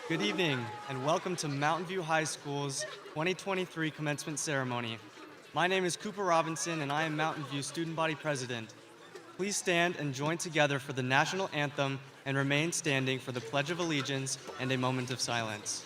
Good evening, and welcome to Mountain View High School's 2023 commencement ceremony. My name is Cooper Robinson, and I am Mountain View Student Body President. Please stand and join together for the national anthem and remain standing for the Pledge of Allegiance and a moment of silence.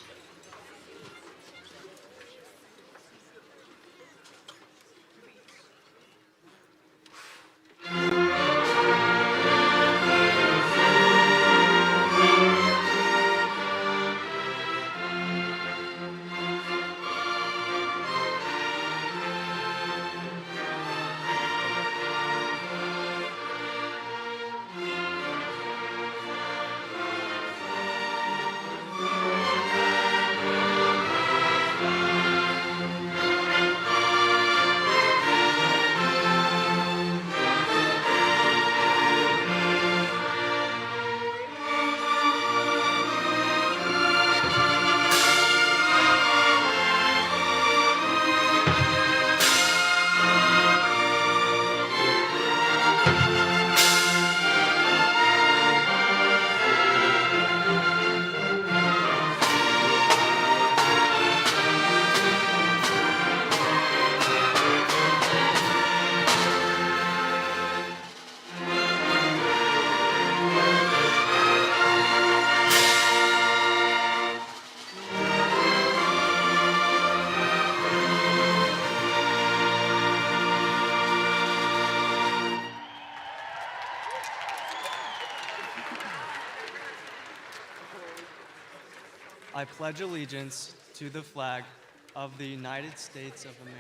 I pledge allegiance to the flag of the United States of America.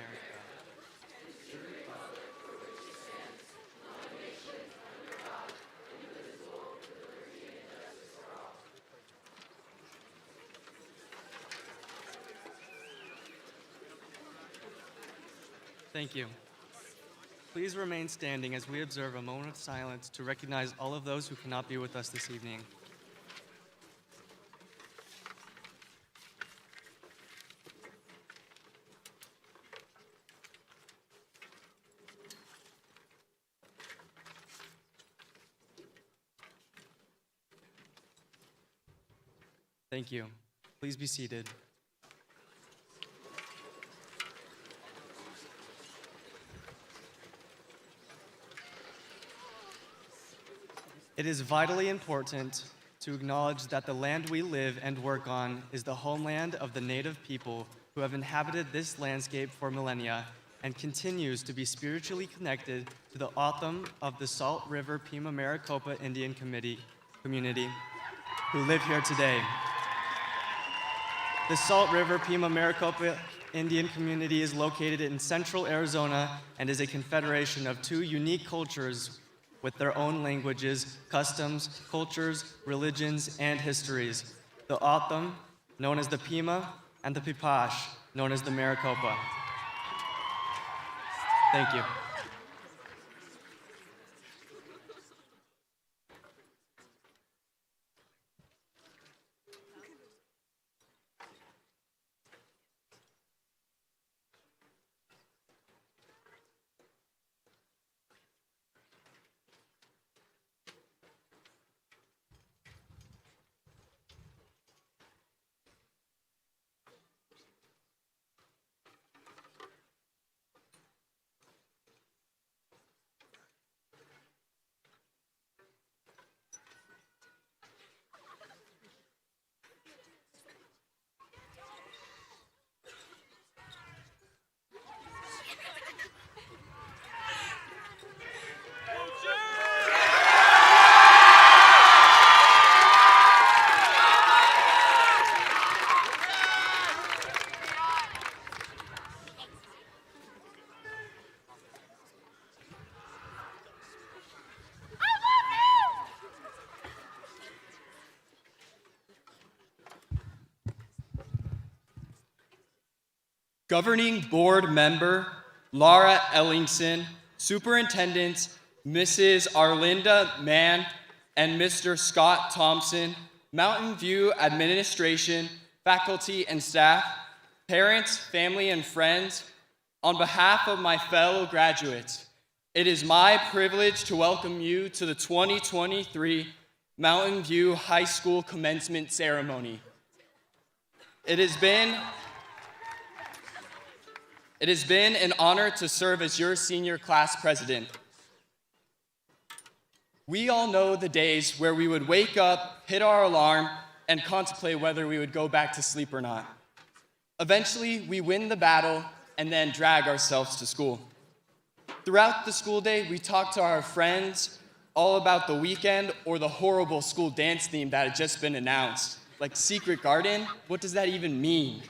Thank you. Please remain standing as we observe a moment of silence to recognize all of those who cannot be with us this evening. Thank you. Please be seated. It is vitally important to acknowledge that the land we live and work on is the homeland of the Native people who have inhabited this landscape for millennia and continues to be spiritually connected to the O'odham of the Salt River Pima Maricopa Indian community who live here today. The Salt River Pima Maricopa Indian community is located in central Arizona and is a confederation of two unique cultures with their own languages, customs, cultures, religions, and histories. The O'odham, known as the Pima, and the Pipash, known as the Maricopa. Thank you. Governing Board Member Laura Ellingson, Superintendents Mrs. Arlinda Mann and Mr. Scott Thompson, Mountain View Administration, faculty and staff, parents, family, and friends, on behalf of my fellow graduates, it is my privilege to welcome you to the 2023 Mountain View High School Commencement Ceremony. It has been an honor to serve as your senior class president. We all know the days where we would wake up, hit our alarm, and contemplate whether we would go back to sleep or not. Eventually, we win the battle and then drag ourselves to school. Throughout the school day, we talk to our friends all about the weekend or the horrible school dance theme that had just been announced. Like Secret Garden, what does that even mean?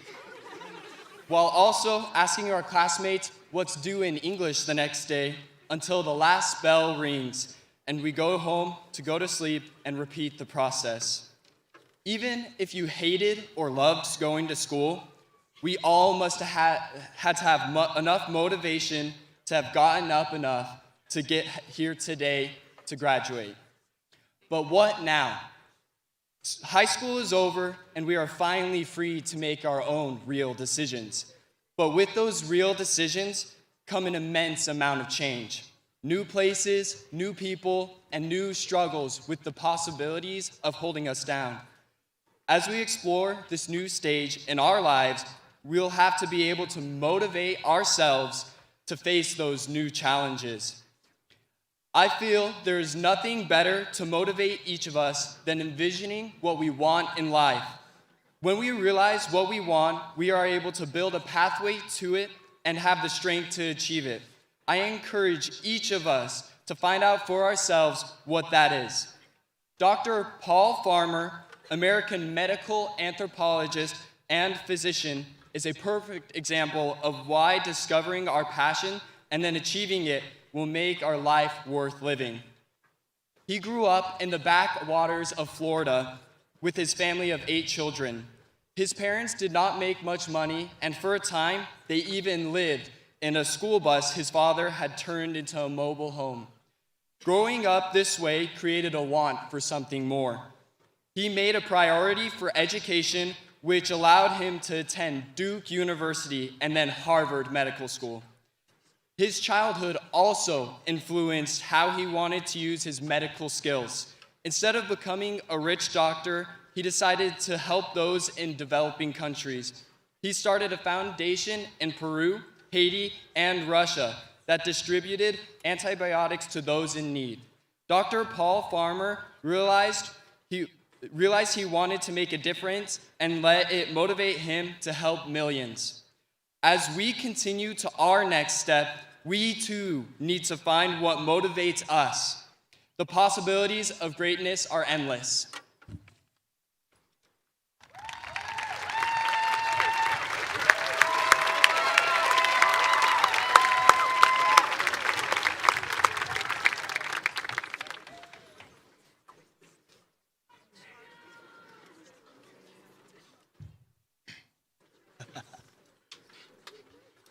While also asking our classmates what's due in English the next day until the last bell rings and we go home to go to sleep and repeat the process. Even if you hated or loved going to school, we all must have had to have enough motivation to have gotten up enough to get here today to graduate. But what now? High school is over and we are finally free to make our own real decisions. But with those real decisions come an immense amount of change. New places, new people, and new struggles with the possibilities of holding us down. As we explore this new stage in our lives, we'll have to be able to motivate ourselves to face those new challenges. I feel there is nothing better to motivate each of us than envisioning what we want in life. When we realize what we want, we are able to build a pathway to it and have the strength to achieve it. I encourage each of us to find out for ourselves what that is. Dr. Paul Farmer, American medical anthropologist and physician, is a perfect example of why discovering our passion and then achieving it will make our life worth living. He grew up in the backwaters of Florida with his family of 8 children. His parents did not make much money, and for a time, they even lived in a school bus his father had turned into a mobile home. Growing up this way created a want for something more. He made a priority for education, which allowed him to attend Duke University and then Harvard Medical School. His childhood also influenced how he wanted to use his medical skills. Instead of becoming a rich doctor, he decided to help those in developing countries. He started a foundation in Peru, Haiti, and Russia that distributed antibiotics to those in need. Dr. Paul Farmer realized he wanted to make a difference and let it motivate him to help millions. As we continue to our next step, we too need to find what motivates us. The possibilities of greatness are endless.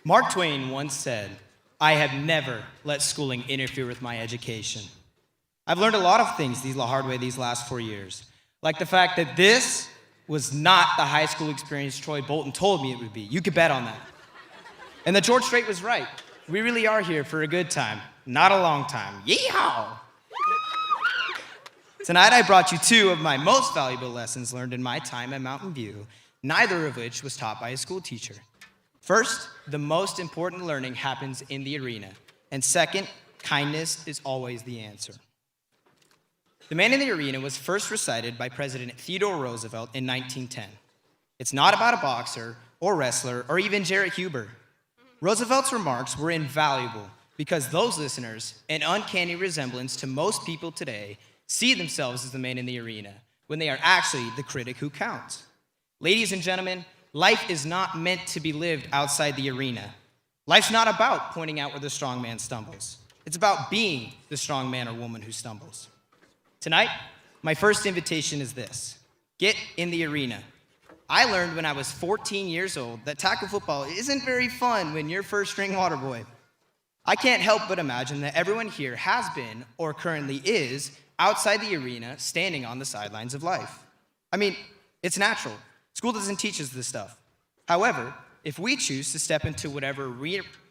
Mark Twain once said, "I have never let schooling interfere with my education." I've learned a lot of things the hard way these last 4 years, like the fact that this was not the high school experience Troy Bolton told me it would be. You could bet on that. And that George Strait was right. We really are here for a good time, not a long time. Yeehaw! Tonight I brought you 2 of my most valuable lessons learned in my time at Mountain View, neither of which was taught by a school teacher. First, the most important learning happens in the arena. And second, kindness is always the answer. The Man in the Arena was first recited by President Theodore Roosevelt in 1910. It's not about a boxer or wrestler or even Jarrett Huber. Roosevelt's remarks were invaluable because those listeners, an uncanny resemblance to most people today, see themselves as the man in the arena when they are actually the critic who counts. Ladies and gentlemen, life is not meant to be lived outside the arena. Life's not about pointing out where the strong man stumbles. It's about being the strong man or woman who stumbles. Tonight, my first invitation is this: get in the arena. I learned when I was 14 years old that tackle football isn't very fun when you're first string water boy. I can't help but imagine that everyone here has been, or currently is, outside the arena standing on the sidelines of life. I mean, it's natural. School doesn't teach us this stuff. However, if we choose to step into whatever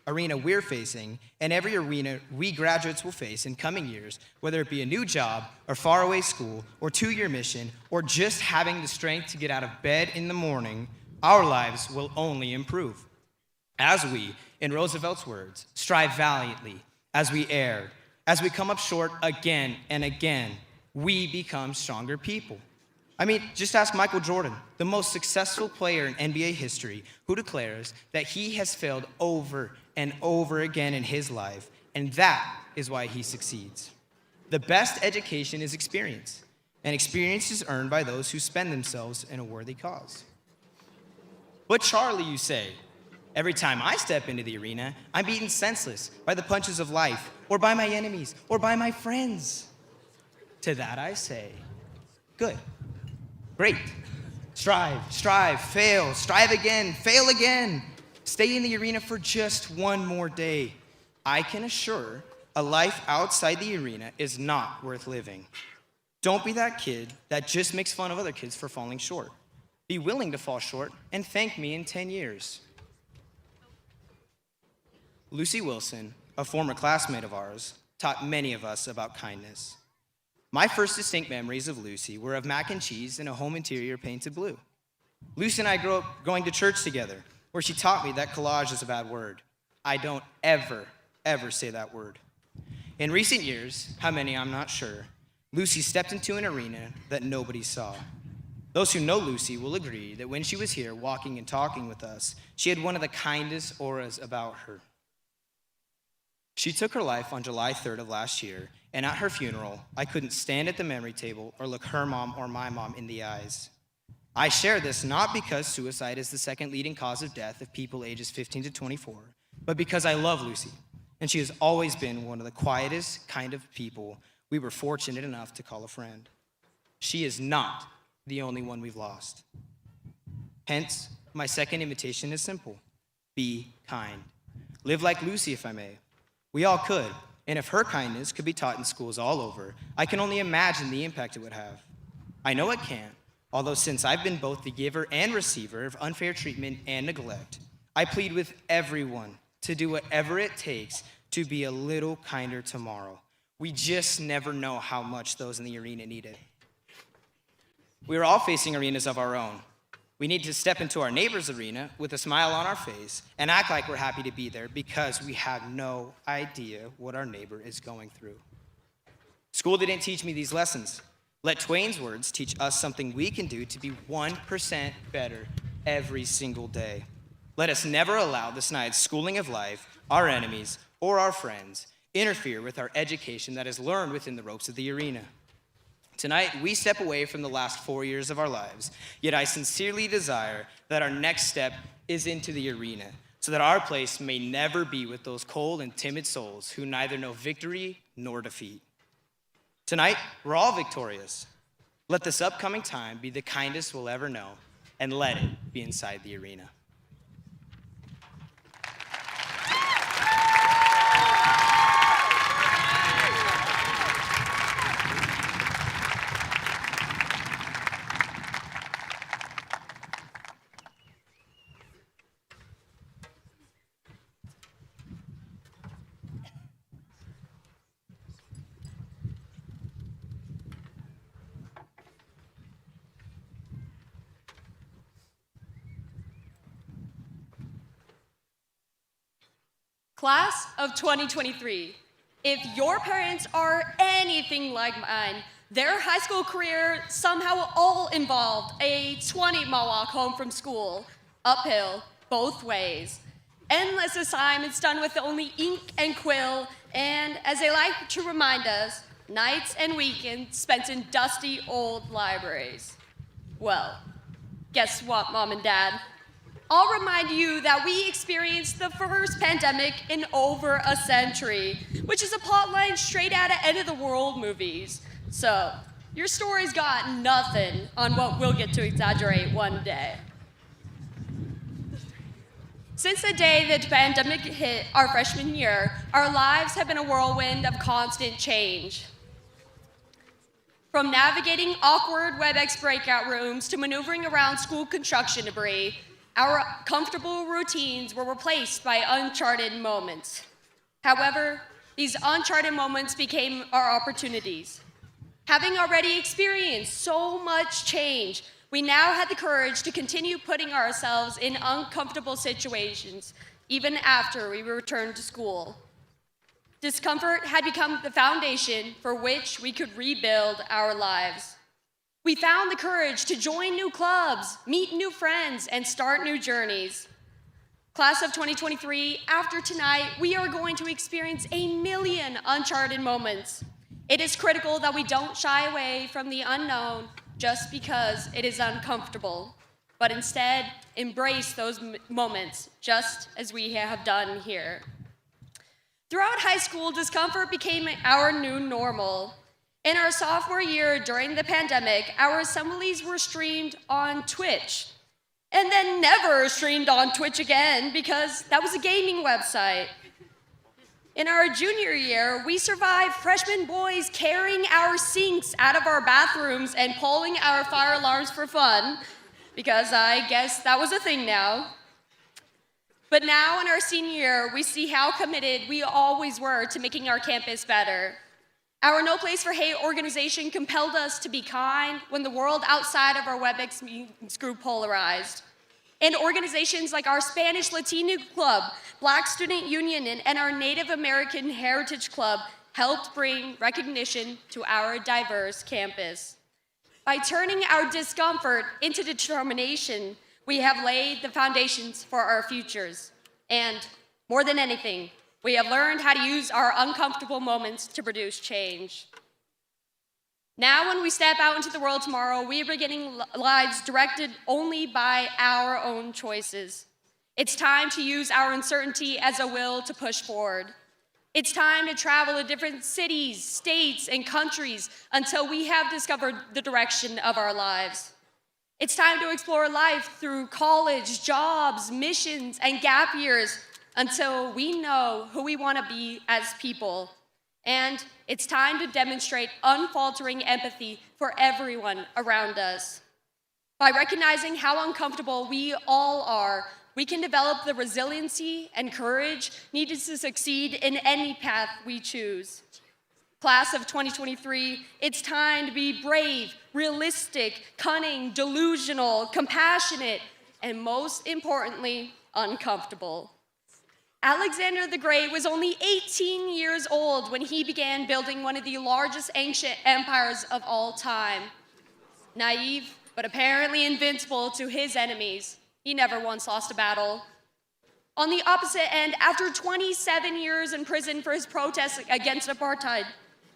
arena we're facing, and every arena we graduates will face in coming years, whether it be a new job, or faraway school, or 2-year mission, or just having the strength to get out of bed in the morning, our lives will only improve. As we, in Roosevelt's words, strive valiantly, as we err, as we come up short again and again, we become stronger people. I mean, just ask Michael Jordan, the most successful player in NBA history, who declares that he has failed over and over again in his life, and that is why he succeeds. The best education is experience, and experience is earned by those who spend themselves in a worthy cause. But Charlie, you say, every time I step into the arena, I'm beaten senseless by the punches of life, or by my enemies, or by my friends. To that I say, good. Great. Strive, fail, strive again, fail again. Stay in the arena for just one more day. I can assure a life outside the arena is not worth living. Don't be that kid that just makes fun of other kids for falling short. Be willing to fall short and thank me in 10 years. Lucy Wilson, a former classmate of ours, taught many of us about kindness. My first distinct memories of Lucy were of mac and cheese and a home interior painted blue. Lucy and I grew up going to church together, where she taught me that collage is a bad word. I don't ever say that word. In recent years, how many I'm not sure, Lucy stepped into an arena that nobody saw. Those who know Lucy will agree that when she was here walking and talking with us, she had one of the kindest auras about her. She took her life on July 3rd of last year, and at her funeral, I couldn't stand at the memory table or look her mom or my mom in the eyes. I share this not because suicide is the second leading cause of death of people ages 15 to 24, but because I love Lucy, and she has always been one of the quietest kind of people we were fortunate enough to call a friend. She is not the only one we've lost. Hence, my second invitation is simple. Be kind. Live like Lucy, if I may. We all could, and if her kindness could be taught in schools all over, I can only imagine the impact it would have. I know it can, although since I've been both the giver and receiver of unfair treatment and neglect, I plead with everyone to do whatever it takes to be a little kinder tomorrow. We just never know how much those in the arena need it. We are all facing arenas of our own. We need to step into our neighbor's arena with a smile on our face and act like we're happy to be there because we have no idea what our neighbor is going through. School didn't teach me these lessons. Let Twain's words teach us something we can do to be 1% better every single day. Let us never allow the snide schooling of life, our enemies, or our friends interfere with our education that is learned within the ropes of the arena. Tonight, we step away from the last 4 years of our lives, yet I sincerely desire that our next step is into the arena, so that our place may never be with those cold and timid souls who neither know victory nor defeat. Tonight, we're all victorious. Let this upcoming time be the kindest we'll ever know, and let it be inside the arena. Class of 2023, if your parents are anything like mine, their high school career somehow all involved a 20-mile walk home from school, uphill, both ways. Endless assignments done with only ink and quill, and as they like to remind us, nights and weekends spent in dusty old libraries. Well, guess what, Mom and Dad? I'll remind you that we experienced the first pandemic in over a century, which is a plotline straight out of End of the World movies. So, your story's got nothing on what we'll get to exaggerate one day. Since the day the pandemic hit our freshman year, our lives have been a whirlwind of constant change. From navigating awkward WebEx breakout rooms to maneuvering around school construction debris, our comfortable routines were replaced by uncharted moments. However, these uncharted moments became our opportunities. Having already experienced so much change, we now had the courage to continue putting ourselves in uncomfortable situations, even after we returned to school. Discomfort had become the foundation for which we could rebuild our lives. We found the courage to join new clubs, meet new friends, and start new journeys. Class of 2023, after tonight, we are going to experience a million uncharted moments. It is critical that we don't shy away from the unknown just because it is uncomfortable, but instead embrace those moments just as we have done here. Throughout high school, discomfort became our new normal. In our sophomore year during the pandemic, our assemblies were streamed on Twitch, and then never streamed on Twitch again because that was a gaming website. In our junior year, we survived freshman boys carrying our sinks out of our bathrooms and pulling our fire alarms for fun, because I guess that was a thing now. But now in our senior year, we see how committed we always were to making our campus better. Our No Place for Hate organization compelled us to be kind when the world outside of our WebEx meetings grew polarized. And organizations like our Spanish Latino Club, Black Student Union, and our Native American Heritage Club helped bring recognition to our diverse campus. By turning our discomfort into determination, we have laid the foundations for our futures. And more than anything, we have learned how to use our uncomfortable moments to produce change. Now, when we step out into the world tomorrow, we are beginning lives directed only by our own choices. It's time to use our uncertainty as a will to push forward. It's time to travel to different cities, states, and countries until we have discovered the direction of our lives. It's time to explore life through college, jobs, missions, and gap years until we know who we want to be as people. And it's time to demonstrate unfaltering empathy for everyone around us. By recognizing how uncomfortable we all are, we can develop the resiliency and courage needed to succeed in any path we choose. Class of 2023, it's time to be brave, realistic, cunning, delusional, compassionate, and most importantly, uncomfortable. Alexander the Great was only 18 years old when he began building one of the largest ancient empires of all time. Naive, but apparently invincible to his enemies, he never once lost a battle. On the opposite end, after 27 years in prison for his protests against apartheid,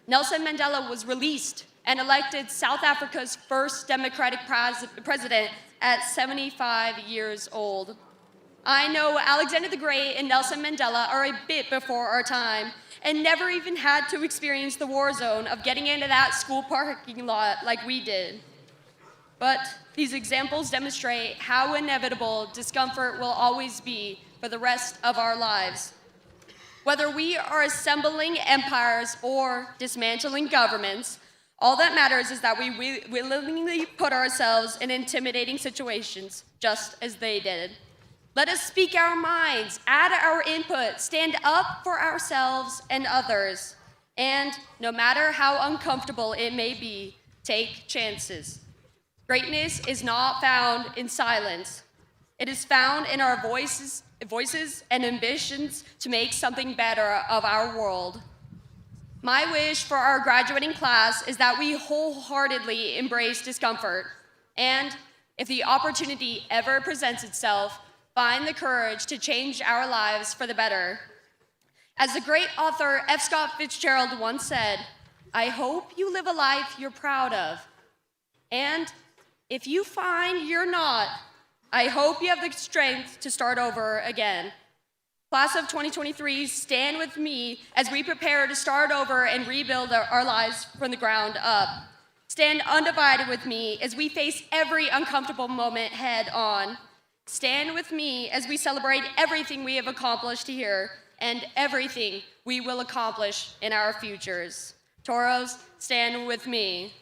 Nelson Mandela was released and elected South Africa's first democratic president at 75 years old. I know Alexander the Great and Nelson Mandela are a bit before our time and never even had to experience the war zone of getting into that school parking lot like we did. But these examples demonstrate how inevitable discomfort will always be for the rest of our lives. Whether we are assembling empires or dismantling governments, all that matters is that we willingly put ourselves in intimidating situations just as they did. Let us speak our minds, add our input, stand up for ourselves and others, and no matter how uncomfortable it may be, take chances. Greatness is not found in silence. It is found in our voices and ambitions to make something better of our world. My wish for our graduating class is that we wholeheartedly embrace discomfort, and if the opportunity ever presents itself, find the courage to change our lives for the better. As the great author F. Scott Fitzgerald once said, I hope you live a life you're proud of. And if you find you're not, I hope you have the strength to start over again. Class of 2023, stand with me as we prepare to start over and rebuild our lives from the ground up. Stand undivided with me as we face every uncomfortable moment head on. Stand with me as we celebrate everything we have accomplished here and everything we will accomplish in our futures. Toros, stand with me.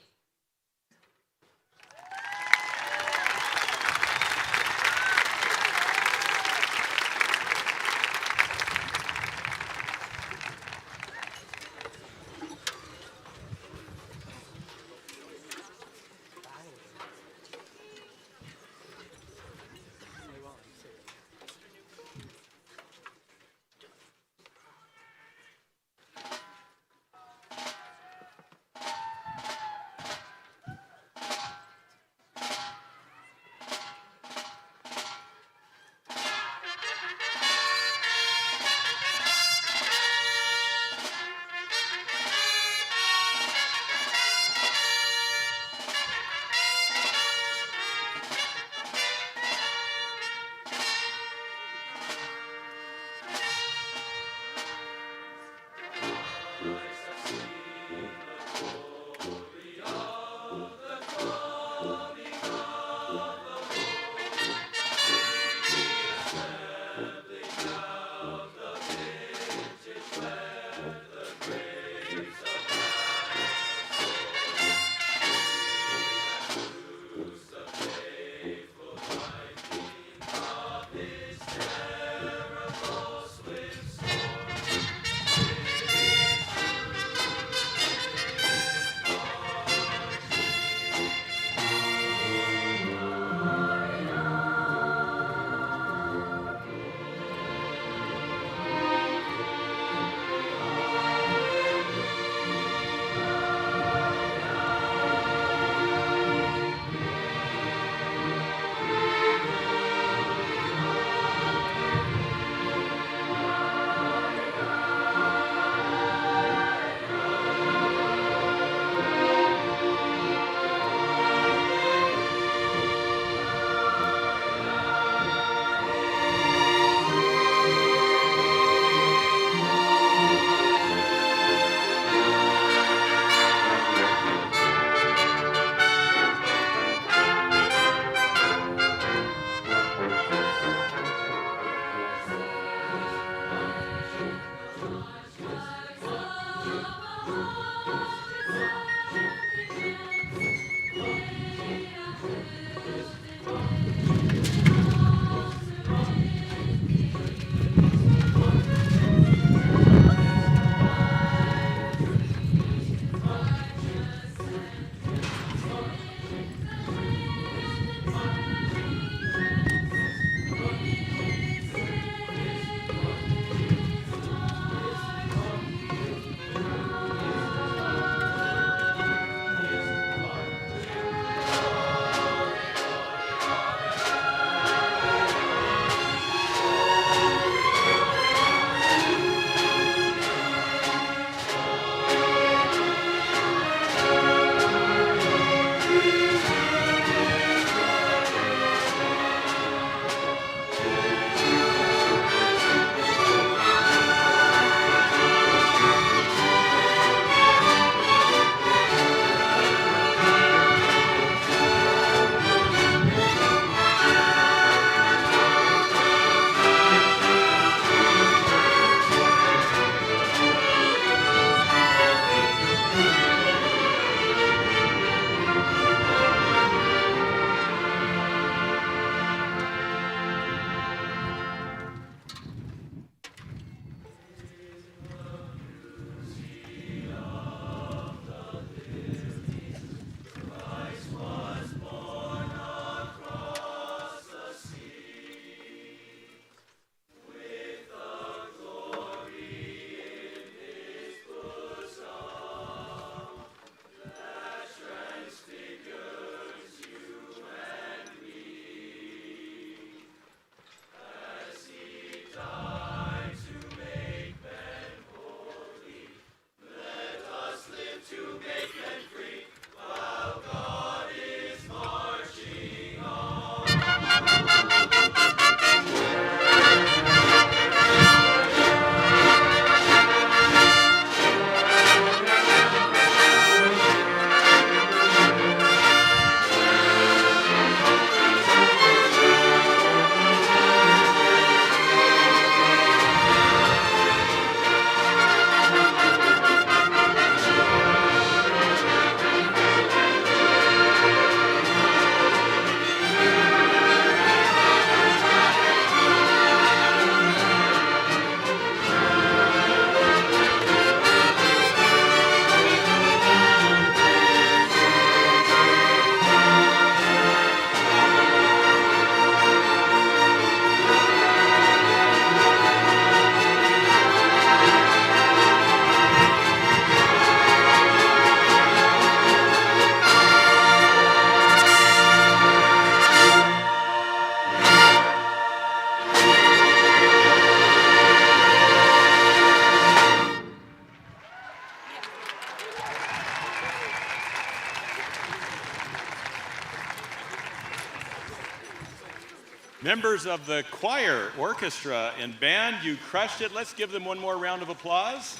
Members of the choir, orchestra, and band, you crushed it. Let's give them one more round of applause.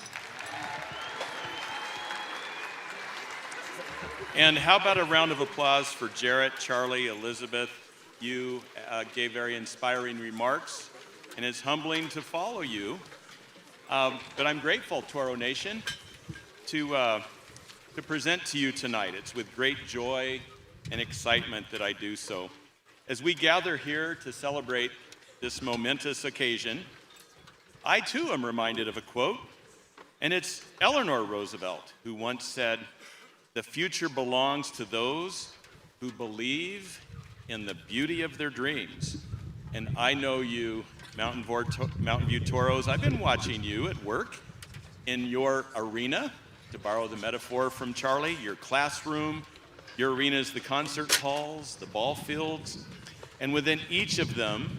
And how about a round of applause for Jarrett, Charlie, Elizabeth? You gave very inspiring remarks, and it's humbling to follow you. But I'm grateful, Toro Nation, to present to you tonight. It's with great joy and excitement that I do so. As we gather here to celebrate this momentous occasion, I too am reminded of a quote, and it's Eleanor Roosevelt, who once said, "The future belongs to those who believe in the beauty of their dreams." And I know you, Mountain View Toros, I've been watching you at work in your arena, to borrow the metaphor from Charlie, your classroom. Your arena is the concert halls, the ball fields, and within each of them,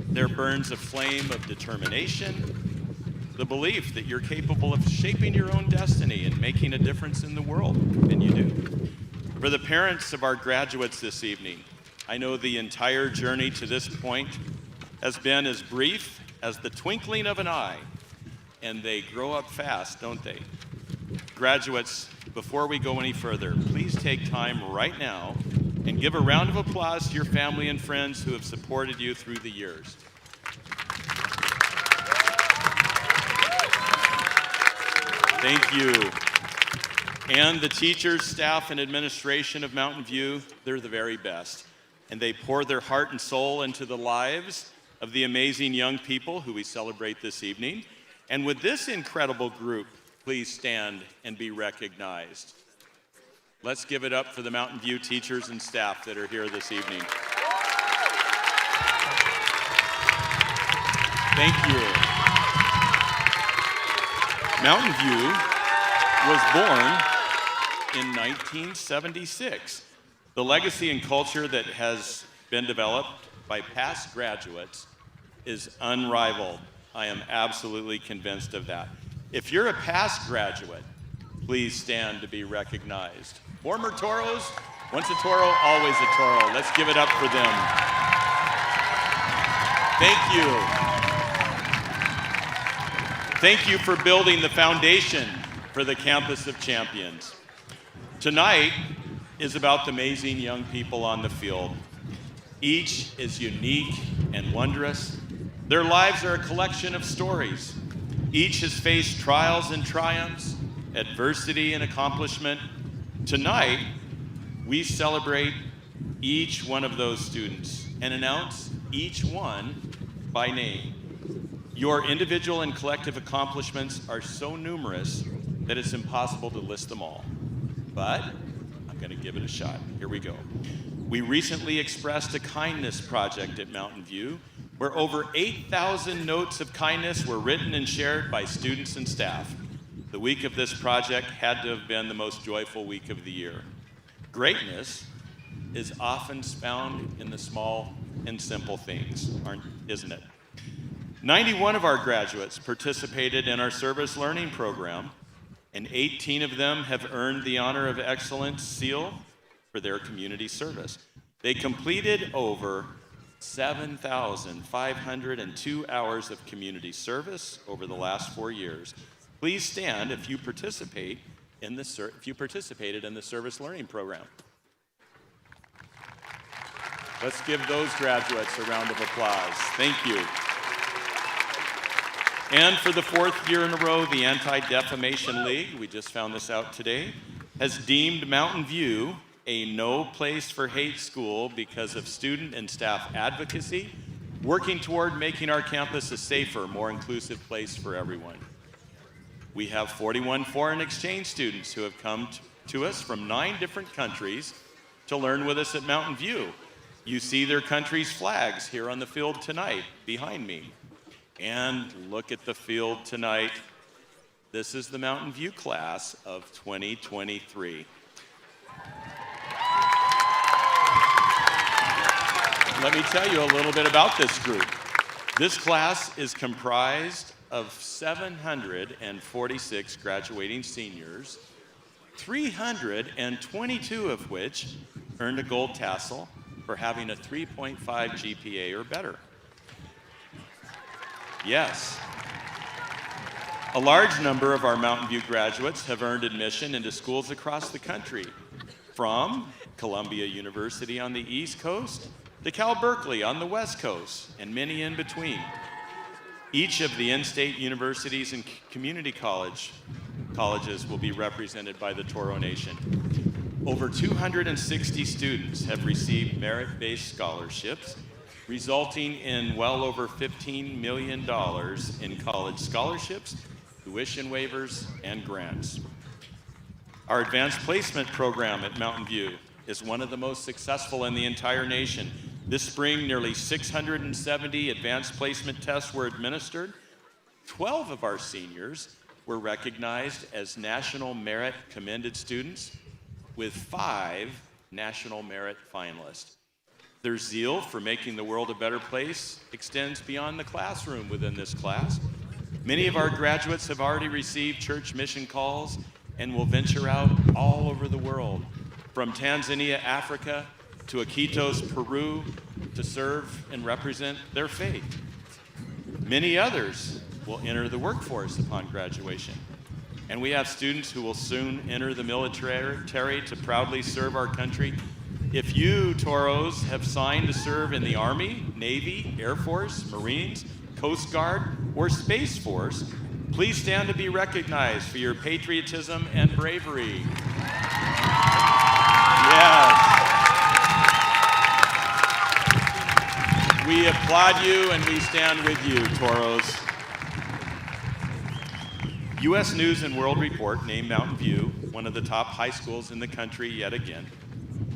there burns a flame of determination, the belief that you're capable of shaping your own destiny and making a difference in the world, and you do. For the parents of our graduates this evening, I know the entire journey to this point has been as brief as the twinkling of an eye, and they grow up fast, don't they? Graduates, before we go any further, please take time right now and give a round of applause to your family and friends who have supported you through the years. Thank you. And the teachers, staff, and administration of Mountain View, they're the very best. And they pour their heart and soul into the lives of the amazing young people who we celebrate this evening. And with this incredible group, please stand and be recognized. Let's give it up for the Mountain View teachers and staff that are here this evening. Thank you. Mountain View was born in 1976. The legacy and culture that has been developed by past graduates is unrivaled. I am absolutely convinced of that. If you're a past graduate, please stand to be recognized. Former Toros, once a Toro, always a Toro. Let's give it up for them. Thank you. Thank you for building the foundation for the Campus of Champions. Tonight is about the amazing young people on the field. Each is unique and wondrous. Their lives are a collection of stories. Each has faced trials and triumphs, adversity and accomplishment. Tonight, we celebrate each one of those students and announce each one by name. Your individual and collective accomplishments are so numerous that it's impossible to list them all. But I'm going to give it a shot. Here we go. We recently expressed a kindness project at Mountain View where over 8,000 notes of kindness were written and shared by students and staff. The week of this project had to have been the most joyful week of the year. Greatness is often found in the small and simple things, isn't it? 91 of our graduates participated in our service learning program, and 18 of them have earned the Honor of Excellence seal for their community service. They completed over 7,502 hours of community service over the last 4 years. Please stand if you participated in the service learning program. Let's give those graduates a round of applause. Thank you. And for the 4th year in a row, the Anti-Defamation League, we just found this out today, has deemed Mountain View a no place for hate school because of student and staff advocacy, working toward making our campus a safer, more inclusive place for everyone. We have 41 foreign exchange students who have come to us from 9 different countries to learn with us at Mountain View. You see their country's flags here on the field tonight behind me. And look at the field tonight. This is the Mountain View class of 2023. Let me tell you a little bit about this group. This class is comprised of 746 graduating seniors, 322 of which earned a gold tassel, for having a 3.5 GPA or better. Yes. A large number of our Mountain View graduates have earned admission into schools across the country, from Columbia University on the East Coast to Cal Berkeley on the West Coast, and many in between. Each of the in-state universities and community colleges will be represented by the Toro Nation. Over 260 students have received merit-based scholarships, resulting in well over $15 million in college scholarships, tuition waivers, and grants. Our advanced placement program at Mountain View is one of the most successful in the entire nation. This spring, nearly 670 advanced placement tests were administered. 12 of our seniors were recognized as National Merit Commended students, with 5 National Merit finalists. Their zeal for making the world a better place extends beyond the classroom within this class. Many of our graduates have already received church mission calls and will venture out all over the world, from Tanzania, Africa, to Iquitos, Peru, to serve and represent their faith. Many others will enter the workforce upon graduation. And we have students who will soon enter the military to proudly serve our country. If you, Toros, have signed to serve in the Army, Navy, Air Force, Marines, Coast Guard, or Space Force, please stand to be recognized for your patriotism and bravery. Yes. We applaud you and we stand with you, Toros. U.S. News and World Report named Mountain View one of the top high schools in the country yet again.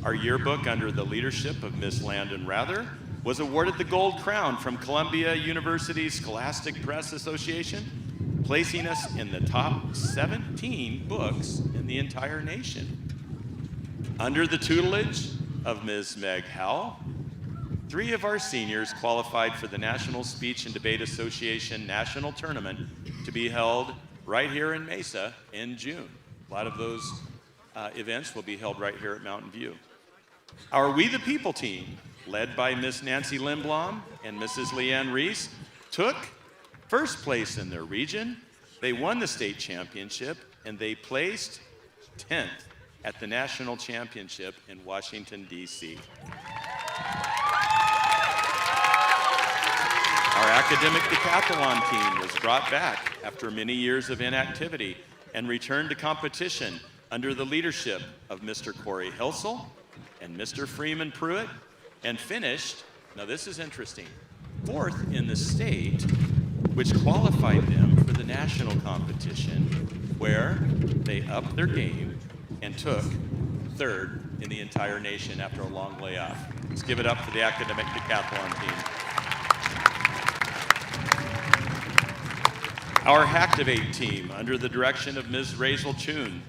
Our yearbook, under the leadership of Miss Landon Rather, was awarded the Gold Crown from Columbia University's Scholastic Press Association, placing us in the top 17 books in the entire nation. Under the tutelage of Ms. Meg Howell, 3 of our seniors qualified for the National Speech and Debate Association National Tournament to be held right here in Mesa in June. A lot of those events will be held right here at Mountain View. Our We the People team, led by Miss Nancy Lindblom and Mrs. Leanne Reese, took first place in their region. They won the state championship, and they placed 10th at the national championship in Washington, D.C. Our academic decathlon team was brought back after many years of inactivity and returned to competition under the leadership of Mr. Corey Helsel and Mr. Freeman Pruitt, and finished, now this is interesting, 4th in the state, which qualified them for the national competition, where they upped their game and took 3rd in the entire nation after a long layoff. Let's give it up for the academic decathlon team. Our Hacktivate team, under the direction of Ms. Razel Chun,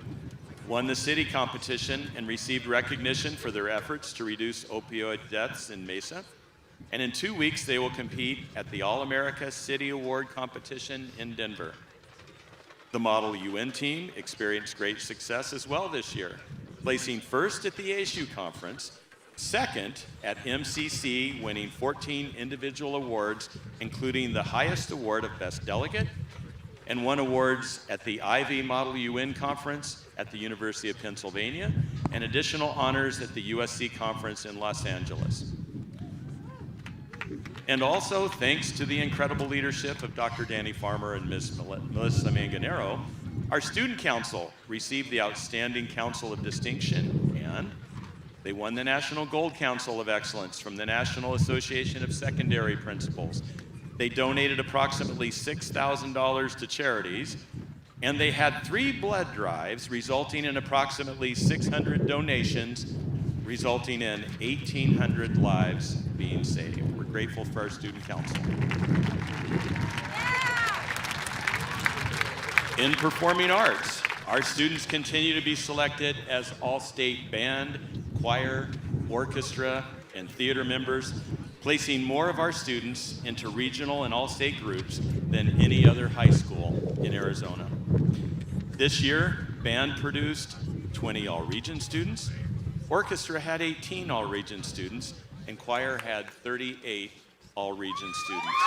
won the city competition and received recognition for their efforts to reduce opioid deaths in Mesa. And in 2 weeks, they will compete at the All-America City Award competition in Denver. The Model UN team experienced great success as well this year, placing 1st at the ASU conference, 2nd at MCC, winning 14 individual awards, including the highest award of Best Delegate, and won awards at the Ivy Model UN Conference at the University of Pennsylvania, and additional honors at the USC Conference in Los Angeles. And also, thanks to the incredible leadership of Dr. Danny Farmer and Ms. Melissa Manganero, our student council received the Outstanding Council of Distinction, and they won the National Gold Council of Excellence from the National Association of Secondary Principals. They donated approximately $6,000 to charities, and they had 3 blood drives, resulting in approximately 600 donations, resulting in 1,800 lives being saved. We're grateful for our student council. In performing arts, our students continue to be selected as all-state band, choir, orchestra, and theater members, placing more of our students into regional and all-state groups than any other high school in Arizona. This year, band produced 20 all-region students, orchestra had 18 all-region students, and choir had 38 all-region students.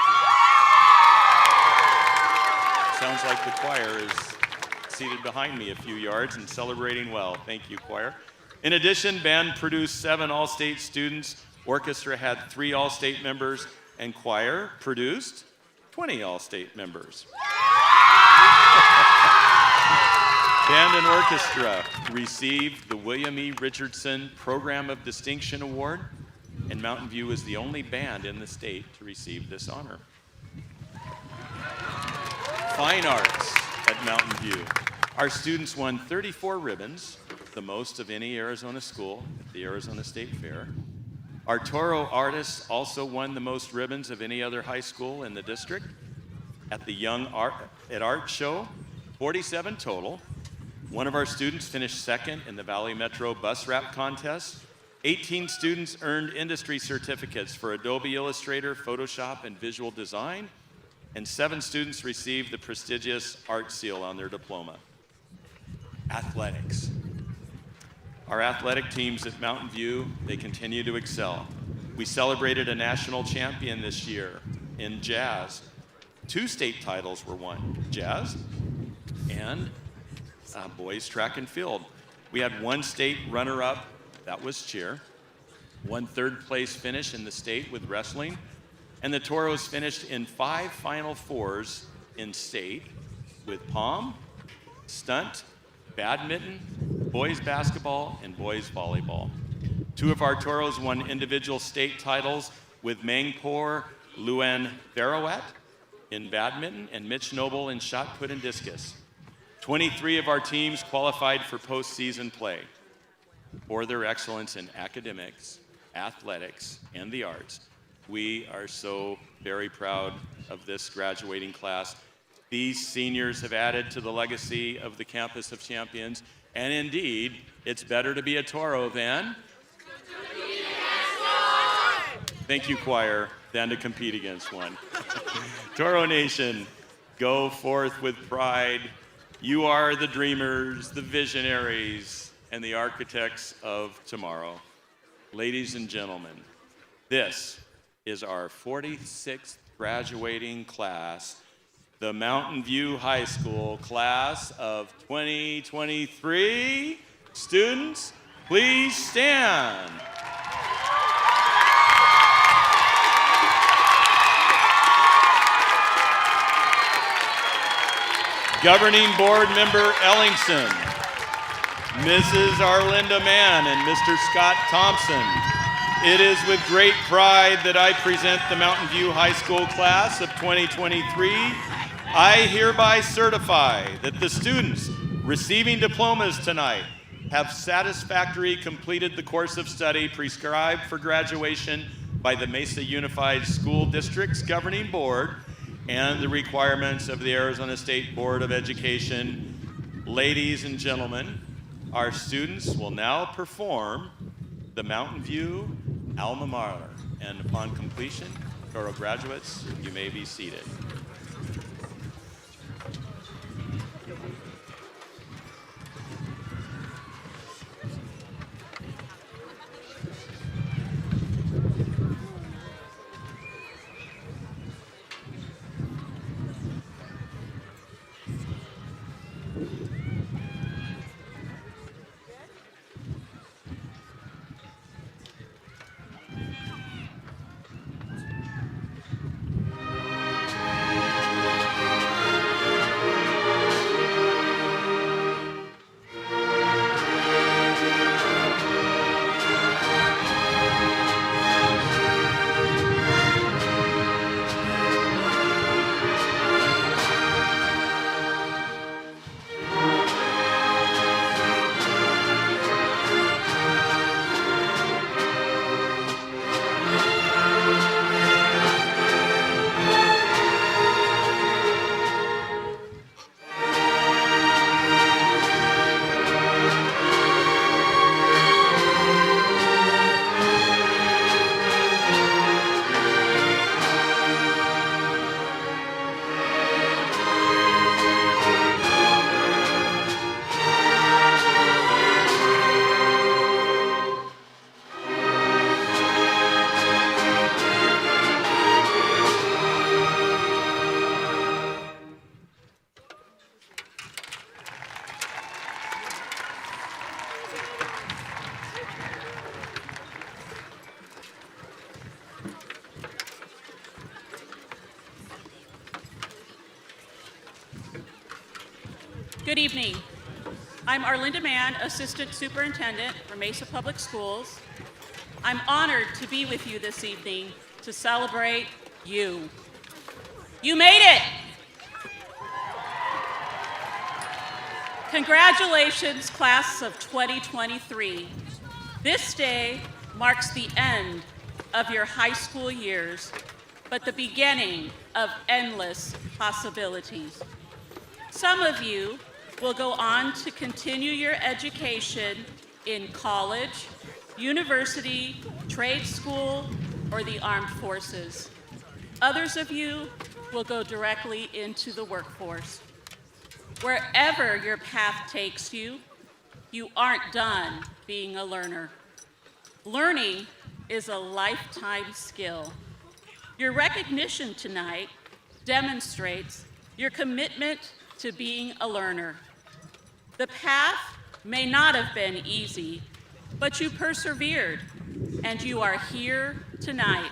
Sounds like the choir is seated behind me a few yards and celebrating well. Thank you, choir. In addition, band produced 7 all-state students, orchestra had 3 all-state members, and choir produced 20 all-state members. Band and orchestra received the William E. Richardson Program of Distinction Award, and Mountain View is the only band in the state to receive this honor. Fine arts at Mountain View. Our students won 34 ribbons, the most of any Arizona school at the Arizona State Fair. Our Toro artists also won the most ribbons of any other high school in the district. At the Young Art Show, 47 total. One of our students finished second in the Valley Metro Bus Wrap Contest. 18 students earned industry certificates for Adobe Illustrator, Photoshop, and visual design. And 7 students received the prestigious Art Seal on their diploma. Athletics. Our athletic teams at Mountain View, they continue to excel. We celebrated a national champion this year in jazz. 2 state titles were won, jazz and boys track and field. We had 1 state runner-up, that was cheer. 1 third-place finish in the state with wrestling. And the Toros finished in 5 Final Fours in state with pom, stunt, badminton, boys basketball, and boys volleyball. 2 of our Toros won individual state titles with Mangpur Luan Barawat in badminton and Mitch Noble in shot put and discus. 23 of our teams qualified for postseason play for their excellence in academics, athletics, and the arts. We are so very proud of this graduating class. These seniors have added to the legacy of the Campus of Champions, and indeed, it's better to be a Toro than thank you, choir, than to compete against one. Toro Nation, go forth with pride. You are the dreamers, the visionaries, and the architects of tomorrow. Ladies and gentlemen, this is our 46th graduating class, the Mountain View High School class of 2023. Students, please stand. Governing Board Member Ellingson, Mrs. Arlinda Mann, and Mr. Scott Thompson. It is with great pride that I present the Mountain View High School class of 2023. I hereby certify that the students receiving diplomas tonight have satisfactorily completed the course of study prescribed for graduation by the Mesa Unified School District's Governing Board and the requirements of the Arizona State Board of Education. Ladies and gentlemen, our students will now perform the Mountain View Alma Mater. And upon completion, Toro graduates, you may be seated. Good evening. I'm Arlinda Mann, Assistant Superintendent for Mesa Public Schools. I'm honored to be with you this evening to celebrate you. You made it! Congratulations, class of 2023. This day marks the end of your high school years, but the beginning of endless possibilities. Some of you will go on to continue your education in college, university, trade school, or the armed forces. Others of you will go directly into the workforce. Wherever your path takes you, you aren't done being a learner. Learning is a lifetime skill. Your recognition tonight demonstrates your commitment to being a learner. The path may not have been easy, but you persevered, and you are here tonight.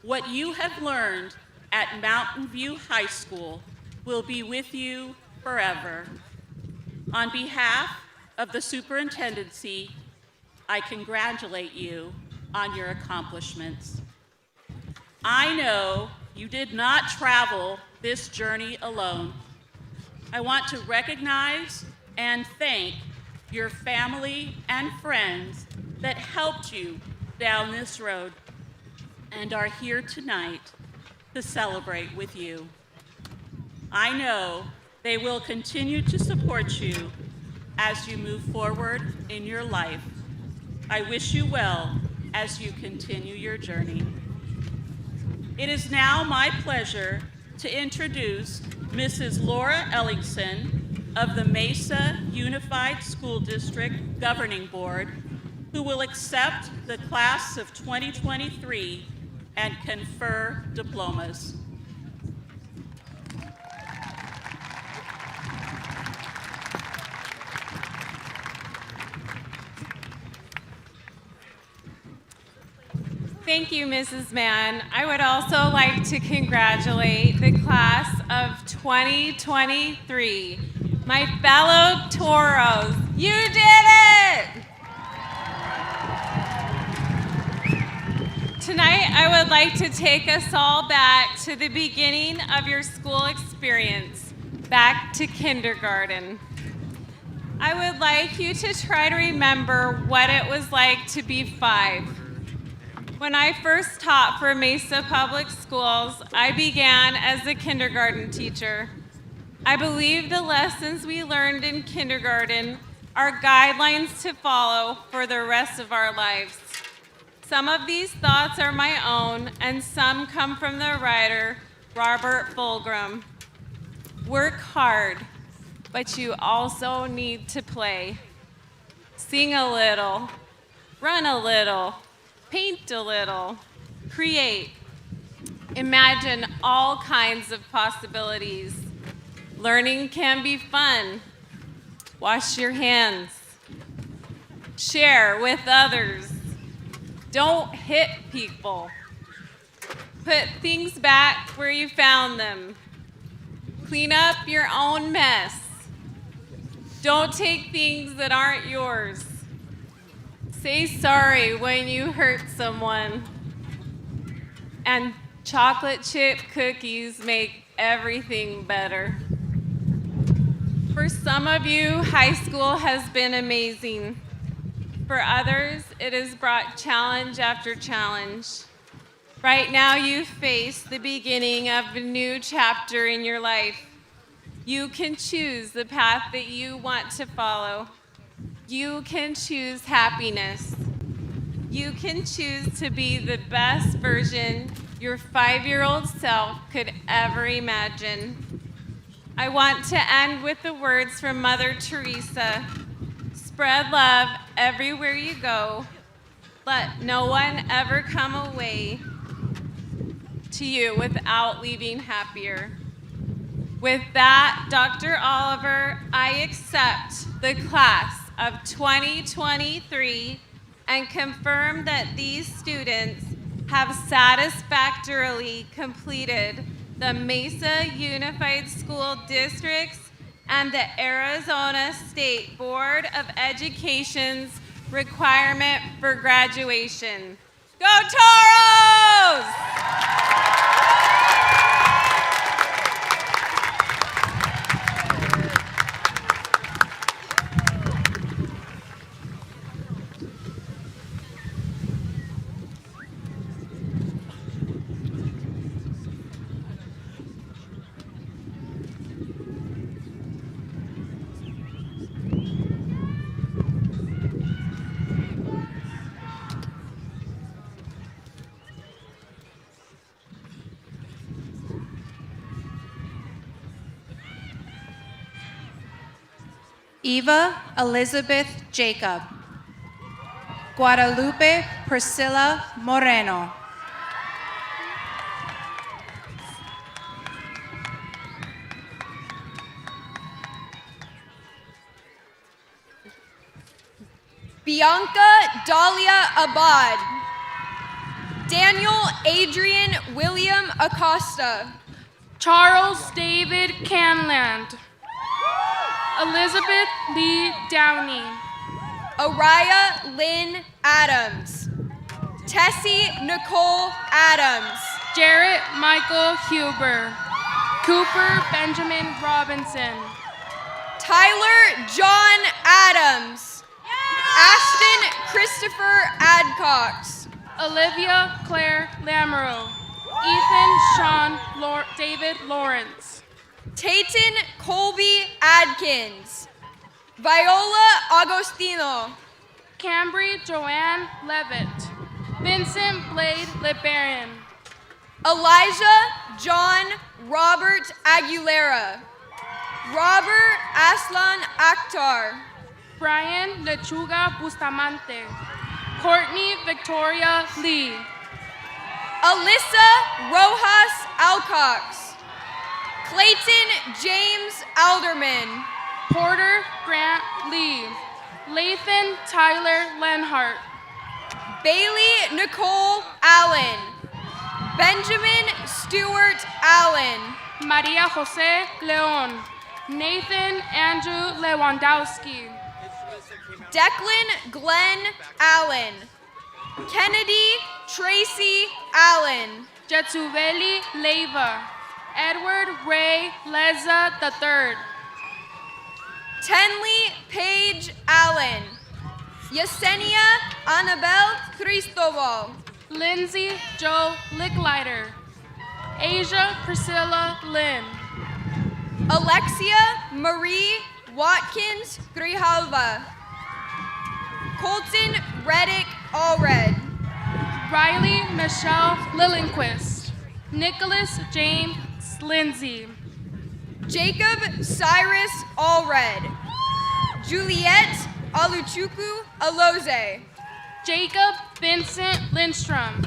What you have learned at Mountain View High School will be with you forever. On behalf of the superintendency, I congratulate you on your accomplishments. I know you did not travel this journey alone. I want to recognize and thank your family and friends that helped you down this road and are here tonight to celebrate with you. I know they will continue to support you as you move forward in your life. I wish you well as you continue your journey. It is now my pleasure to introduce Mrs. Laura Ellingson of the Mesa Unified School District Governing Board, who will accept the class of 2023 and confer diplomas. Thank you, Mrs. Mann. I would also like to congratulate the class of 2023, my fellow Toros. You did it! Tonight, I would like to take us all back to the beginning of your school experience, back to kindergarten. I would like you to try to remember what it was like to be 5. When I first taught for Mesa Public Schools, I began as a kindergarten teacher. I believe the lessons we learned in kindergarten are guidelines to follow for the rest of our lives. Some of these thoughts are my own, and some come from the writer, Robert Fulghum. Work hard, but you also need to play. Sing a little, run a little, paint a little, create. Imagine all kinds of possibilities. Learning can be fun. Wash your hands. Share with others. Don't hit people. Put things back where you found them. Clean up your own mess. Don't take things that aren't yours. Say sorry when you hurt someone. And chocolate chip cookies make everything better. For some of you, high school has been amazing. For others, it has brought challenge after challenge. Right now, you face the beginning of a new chapter in your life. You can choose the path that you want to follow. You can choose happiness. You can choose to be the best version your 5-year-old self could ever imagine. I want to end with the words from Mother Teresa. Spread love everywhere you go. Let no one ever come away to you without leaving happier. With that, Dr. Oliver, I accept the class of 2023 and confirm that these students have satisfactorily completed the Mesa Unified School District's and the Arizona State Board of Education's requirement for graduation. Go Toros! Eva Elizabeth Jacob. Guadalupe Priscilla Moreno. Bianca Dahlia Abad. Daniel Adrian William Acosta. Charles David Canland. Elizabeth Lee Downey. Araya Lynn Adams. Tessie Nicole Adams. Jarrett Michael Huber. Cooper Benjamin Robinson. Tyler John Adams. Ashton Christopher Adcox. Olivia Claire Lamoureux. Ethan Sean David Lawrence. Tayton Colby Adkins. Viola Agostino. Cambry Joanne Levitt. Vincent Blade LeBaron. Elijah John Robert Aguilera. Robert Aslan Akhtar. Brian Lechuga Bustamante. Courtney Victoria Lee. Alyssa Rojas Alcox. Clayton James Alderman. Porter Grant Lee. Lathan Tyler Lenhart. Bailey Nicole Allen. Benjamin Stewart Allen. Maria Jose Leon. Nathan Andrew Lewandowski. Declan Glenn Allen. Kennedy Tracy Allen. Jetsubeli Leiva. Edward Ray Leza III. Tenley Paige Allen. Yesenia Annabelle Cristobal. Lindsay Joe Licklider. Asia Priscilla Lynn. Alexia Marie Watkins Grijalva. Colton Reddick Allred. Riley Michelle Lillenquist. Nicholas James Lindsay. Jacob Cyrus Allred. Juliet Aluchuku Aloze. Jacob Vincent Lindstrom.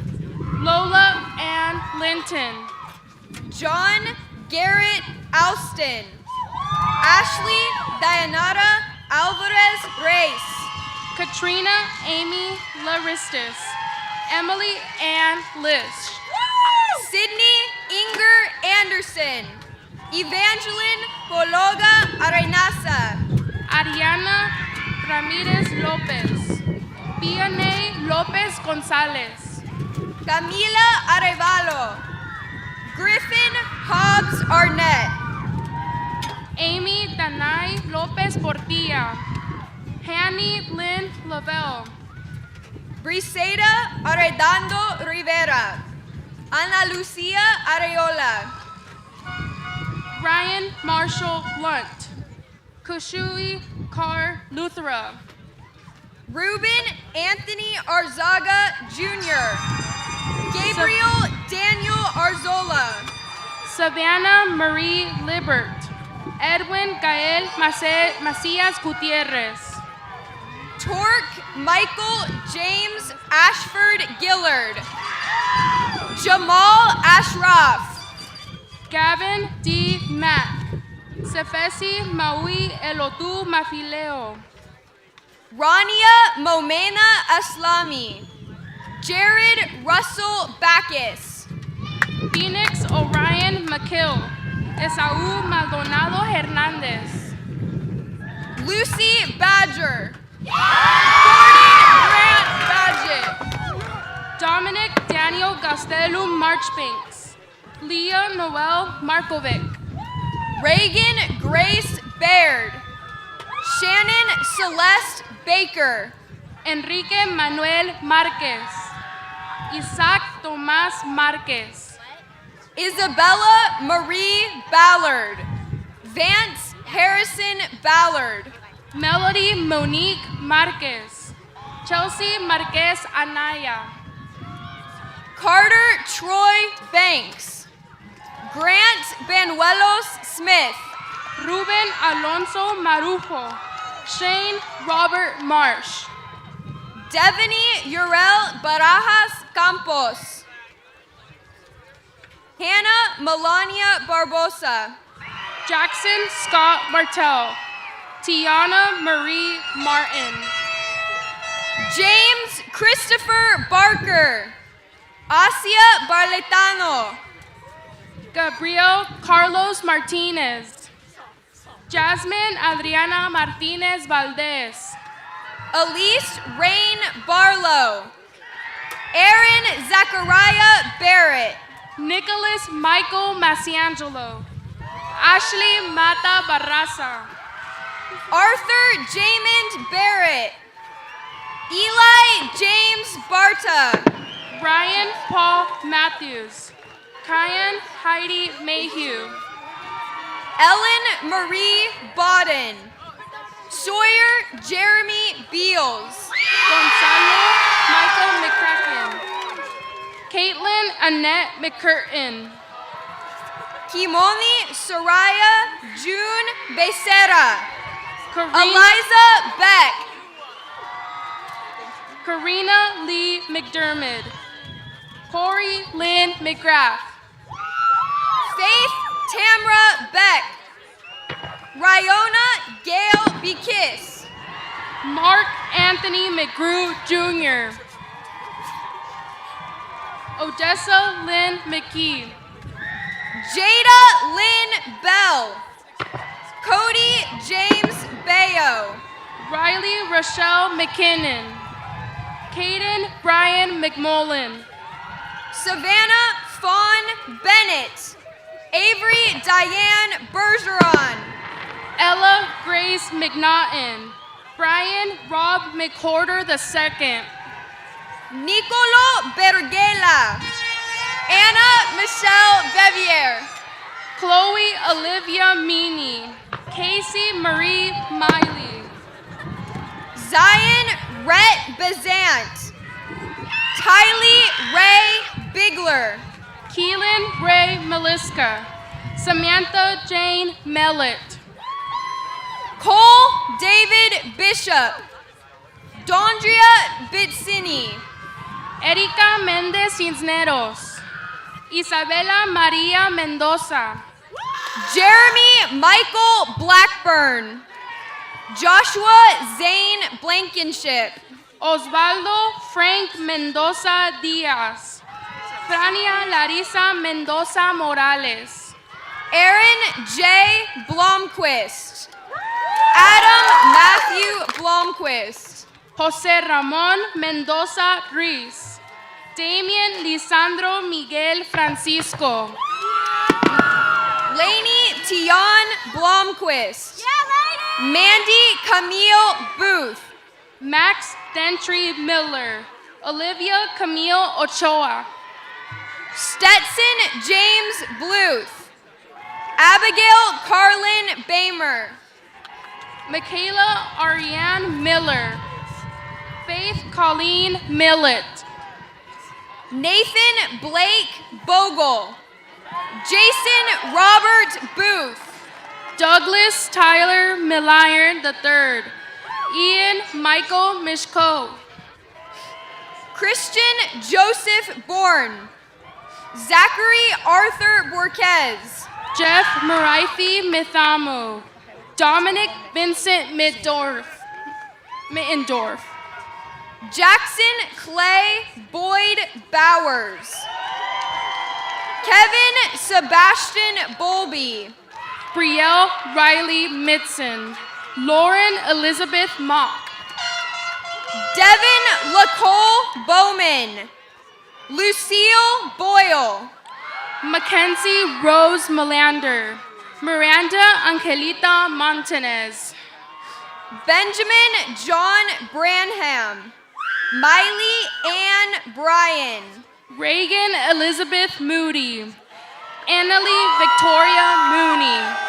Lola Ann Linton. John Garrett Alston. Ashley Dayanara Alvarez Reyes. Katrina Amy Laristis. Emily Ann Lish. Sydney Inger Anderson. Evangeline Pologa Arenaza. Ariana Ramirez Lopez. Vianney Lopez Gonzalez. Camila Arevalo. Griffin Hobbs Arnett. Amy Danai Lopez Portilla. Hanny Lynn Lavelle. Briseida Arredondo Rivera. Ana Lucia Areola. Ryan Marshall Lunt. Kushui Carr Luthera. Ruben Anthony Arzaga Jr. Gabriel Daniel Arzola. Savannah Marie Libert. Edwin Gael Macias Gutierrez. Torque Michael James Ashford Gillard. Jamal Ashraf. Gavin D. Mack. Sefesi Maui Elotu Mafileo. Rania Momena Aslami. Jared Russell Backus. Phoenix Orion McKill. Esaú Maldonado Hernandez. Lucy Badger. Courtney Grant Badgett. Dominic Daniel Gastelum Marchbanks. Leah Noel Markovic. Reagan Grace Baird. Shannon Celeste Baker. Enrique Manuel Marquez. Isaac Tomás Marquez. Isabella Marie Ballard. Vance Harrison Ballard. Melody Monique Marquez. Chelsea Marquez Anaya. Carter Troy Banks. Grant Banuelos Smith. Ruben Alonso Marujo. Shane Robert Marsh. Devaney Urel Barajas Campos. Hannah Melania Barbosa. Jackson Scott Martell. Tiana Marie Martin. James Christopher Barker. Asia Barletano. Gabriel Carlos Martinez. Jasmine Adriana Martinez Valdez. Elise Rain Barlow. Aaron Zachariah Barrett. Nicholas Michael Masiangelo. Ashley Mata Barraza. Arthur Jamond Barrett. Eli James Barta. Brian Paul Matthews. Kyan Heidi Mayhew. Ellen Marie Bodden. Sawyer Jeremy Beals. Gonzalo Michael McCracken. Caitlin Annette McCurtain. Kimoni Soraya June Becerra. Karina, Eliza Beck. Karina Lee McDermott. Corey Lynn McGrath. Faith Tamra Beck. Ryona Gail Bekis. Mark Anthony McGrew Jr. Odessa Lynn McKee. Jada Lynn Bell. Cody James Bayo. Riley Rochelle McKinnon. Caden Brian McMullen. Savannah Fawn Bennett. Avery Diane Bergeron. Ella Grace McNaughton. Brian Rob McHorder II. Nicolo Bergela. Anna Michelle Vevier. Chloe Olivia Meany. Casey Marie Miley. Zion Rhett Bazant. Tylee Ray Bigler. Keelan Ray Meliska. Samantha Jane Mellett. Cole David Bishop. Dondria Bitsini. Erika Mendez Cisneros. Isabela Maria Mendoza. Jeremy Michael Blackburn. Joshua Zane Blankenship. Osvaldo Frank Mendoza Diaz. Frania Larissa Mendoza Morales. Aaron J. Blomquist. Adam Matthew Blomquist. Jose Ramon Mendoza Ruiz. Damien Lisandro Miguel Francisco. Lainey Tion Blomquist. Mandy Camille Booth. Max Dentry Miller. Olivia Camille Ochoa. Stetson James Bluth. Abigail Carlin Bamer. Michaela Ariane Miller. Faith Colleen Millett. Nathan Blake Bogle. Jason Robert Booth. Douglas Tyler Milliron III. Ian Michael Mishko. Christian Joseph Bourne. Zachary Arthur Borquez. Jeff Marifi Mithamo. Dominic Vincent Mittendorf. Jackson Clay Boyd Bowers. Kevin Sebastian Bolby. Brielle Riley Mitson. Lauren Elizabeth Mock. Devin Lacole Bowman. Lucille Boyle. Mackenzie Rose Melander. Miranda Angelita Montanez. Benjamin John Branham. Miley Ann Bryan. Reagan Elizabeth Moody. Annalie Victoria Mooney.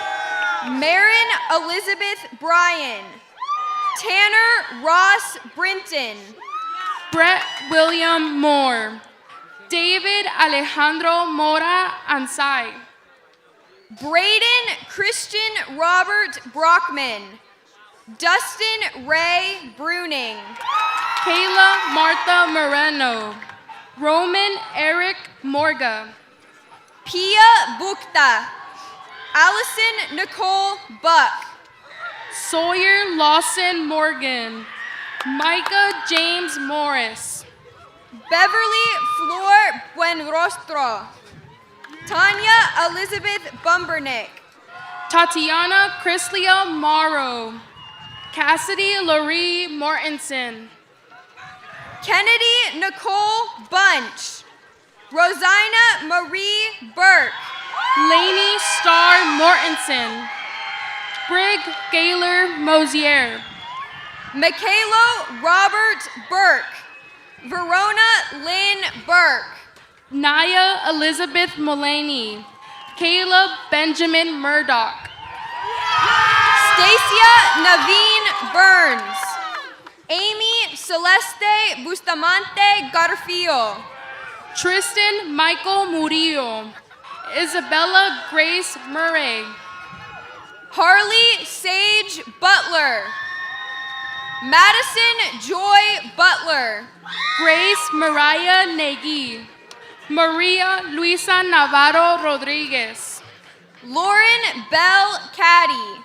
Marin Elizabeth Bryan. Tanner Ross Brinton. Brett William Moore. David Alejandro Mora Ansai. Braden Christian Robert Brockman. Dustin Ray Bruning. Kayla Martha Moreno. Roman Eric Morga. Pia Bukta. Allison Nicole Buck. Sawyer Lawson Morgan. Micah James Morris. Beverly Flor Buenrostro. Tanya Elizabeth Bumbernick. Tatiana Chryslia Morrow. Cassidy Laurie Mortensen. Kennedy Nicole Bunch. Rosina Marie Burke. Lainey Starr Mortensen. Brig Gaylor Mosier. Michaelo Robert Burke. Verona Lynn Burke. Naya Elizabeth Mulaney. Caleb Benjamin Murdoch. Stacia Naveen Burns. Amy Celeste Bustamante Garfio. Tristan Michael Murillo. Isabella Grace Murray. Harley Sage Butler. Madison Joy Butler. Grace Mariah Negui. Maria Luisa Navarro Rodriguez. Lauren Bell Caddy.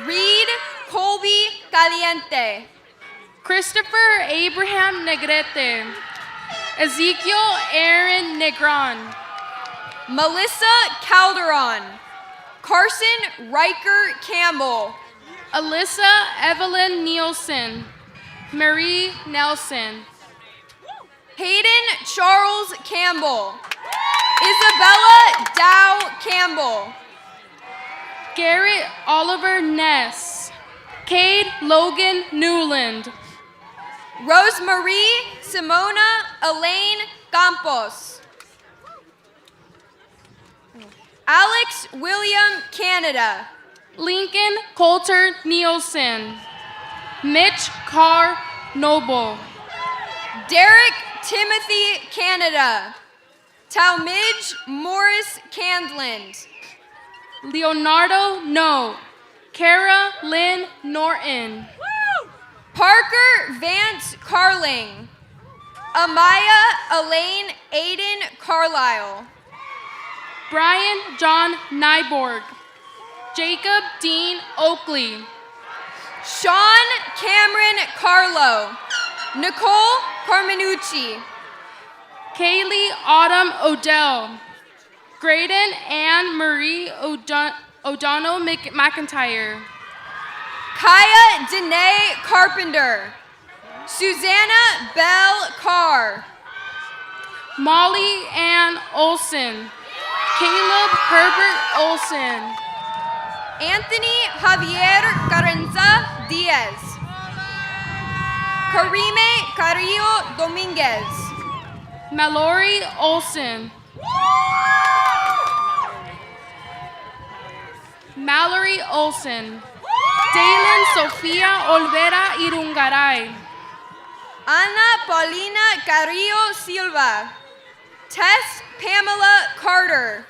Reed Colby Caliente. Christopher Abraham Negrete. Ezekiel Aaron Negron. Melissa Calderon. Carson Riker Campbell. Alyssa Evelyn Nielsen. Marie Nelson. Hayden Charles Campbell. Isabella Dow Campbell. Garrett Oliver Ness. Cade Logan Newland. Rosemarie Simona Elaine Campos. Alex William Canada. Lincoln Coulter Nielsen. Mitch Carr Noble. Derek Timothy Canada. Talmidge Morris Candland. Leonardo No. Kara Lynn Norton. Parker Vance Carling. Amaya Elaine Aiden Carlisle. Brian John Nyborg. Jacob Dean Oakley. Sean Cameron Carlo. Nicole Carmenucci. Kaylee Autumn Odell. Graydon Ann Marie O'Donnell McIntyre. Kaya Danae Carpenter. Susanna Bell Carr. Molly Ann Olson. Caleb Herbert Olson. Anthony Javier Carenza Diaz. Karime Carrillo Dominguez. Mallory Olson. Mallory Olson. Dalen Sofia Olvera Irungaray. Ana Paulina Carrillo Silva. Tess Pamela Carter.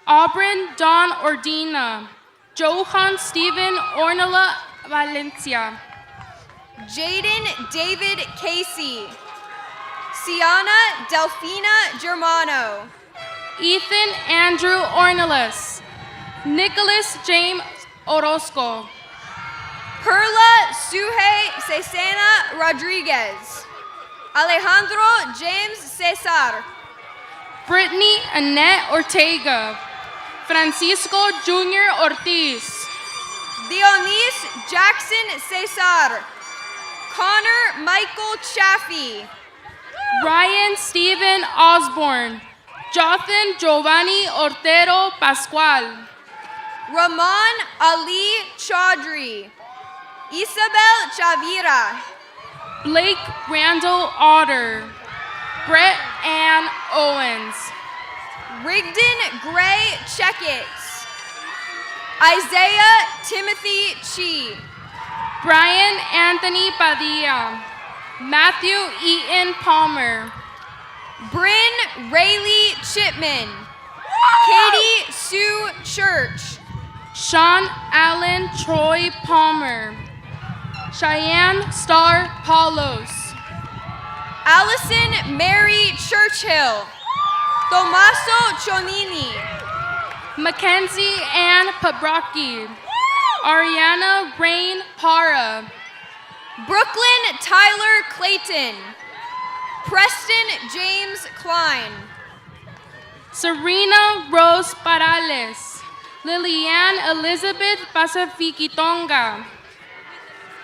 Aubryn Dawn Ordina. Johan Stephen Ornella Valencia. Jaden David Casey. Siana Delfina Germano. Ethan Andrew Ornelas. Nicholas James Orozco. Perla Suhe Cesena Rodriguez. Alejandro James Cesar. Brittany Annette Ortega. Francisco Jr. Ortiz. Dionys Jackson Cesar. Connor Michael Chaffee. Ryan Stephen Osborne. Jothan Giovanni Ortero Pascual. Rahman Ali Chaudhry. Isabel Chavira. Blake Randall Otter. Brett Ann Owens. Rigdon Gray Checkets. Isaiah Timothy Chi. Brian Anthony Padilla. Matthew Eaton Palmer. Bryn Rayleigh Chipman. Katie Sue Church. Sean Allen Troy Palmer. Cheyenne Star Paulos. Allison Mary Churchill. Tommaso Chonini. Mackenzie Ann Pabrocki. Ariana Rain Para. Brooklyn Tyler Clayton. Preston James Klein. Serena Rose Parales. Liliane Elizabeth Pacifiquitonga.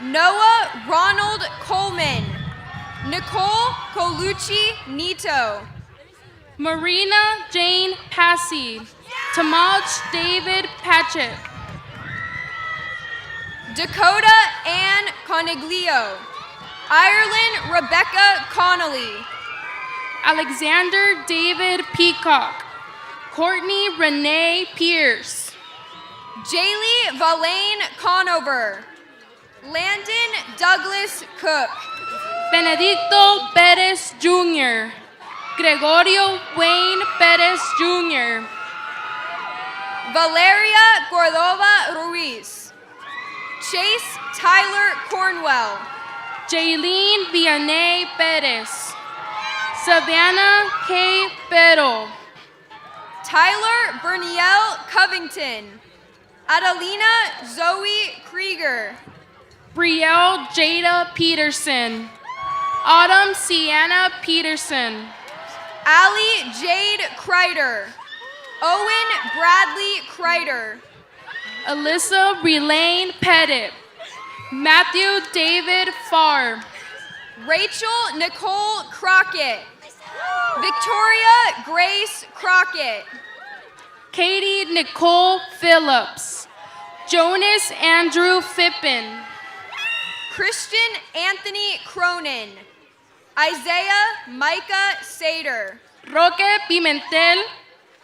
Noah Ronald Coleman. Nicole Colucci Nito. Marina Jane Passy. Tamaj David Patchett. Dakota Ann Coniglio. Ireland Rebecca Connolly. Alexander David Peacock. Courtney Renee Pierce. Jaylee Valane Conover. Landon Douglas Cook. Benedicto Perez Jr. Gregorio Wayne Perez Jr. Valeria Cordova Ruiz. Chase Tyler Cornwell. Jaylene Vianney Perez. Savannah K. Pero. Tyler Berniel Covington. Adelina Zoe Krieger. Brielle Jada Peterson. Autumn Sienna Peterson. Allie Jade Kreider. Owen Bradley Kreider. Alyssa Relaine Pettit. Matthew David Farr. Rachel Nicole Crockett. Victoria Grace Crockett. Katie Nicole Phillips. Jonas Andrew Fippen. Christian Anthony Cronin. Isaiah Micah Sater. Roque Pimentel.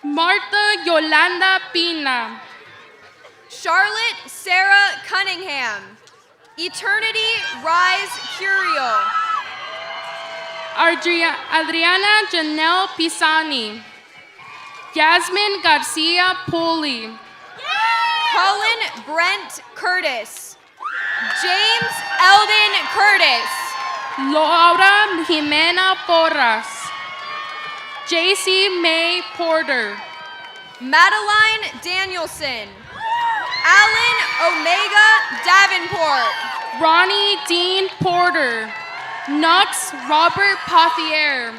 Martha Yolanda Pina. Charlotte Sarah Cunningham. Eternity Rise Curiel. Adriana Janelle Pisani. Yasmin Garcia Poli. Cullen Brent Curtis. James Eldon Curtis. Laura Jimena Porras. JC May Porter. Madeline Danielson. Alan Omega Davenport. Ronnie Dean Porter. Knox Robert Pothier.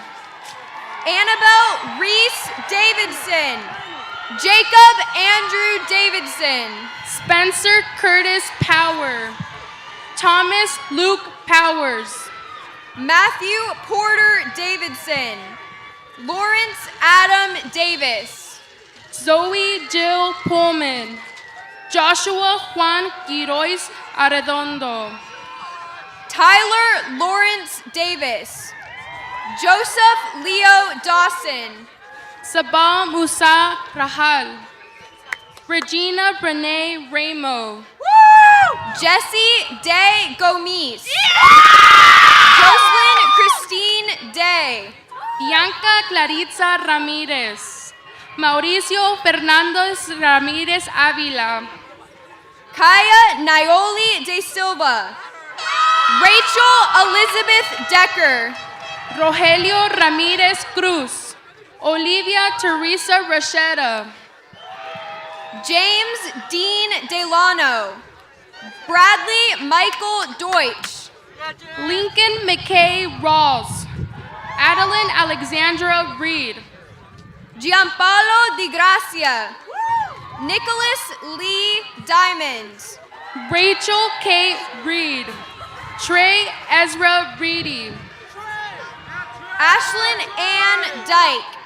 Annabelle Reese Davidson. Jacob Andrew Davidson. Spencer Curtis Power. Thomas Luke Powers. Matthew Porter Davidson. Lawrence Adam Davis. Zoe Jill Pullman. Joshua Juan Quiroz Arredondo. Tyler Lawrence Davis. Joseph Leo Dawson. Sabah Musa Rahal. Regina Renee Ramo. Jessie Day Gomis. Jocelyn Christine Day. Bianca Claritza Ramirez. Mauricio Fernandez Ramirez Avila. Kaya Naioli De Silva. Rachel Elizabeth Decker. Rogelio Ramirez Cruz. Olivia Teresa Rasheda. James Dean Delano. Bradley Michael Deutsch. Lincoln McKay Rawls. Adeline Alexandra Reed. Gianpaolo Di Grazia. Nicholas Lee Diamond. Rachel Kate Reed. Trey Ezra Reedy. Ashlyn Ann Dyke.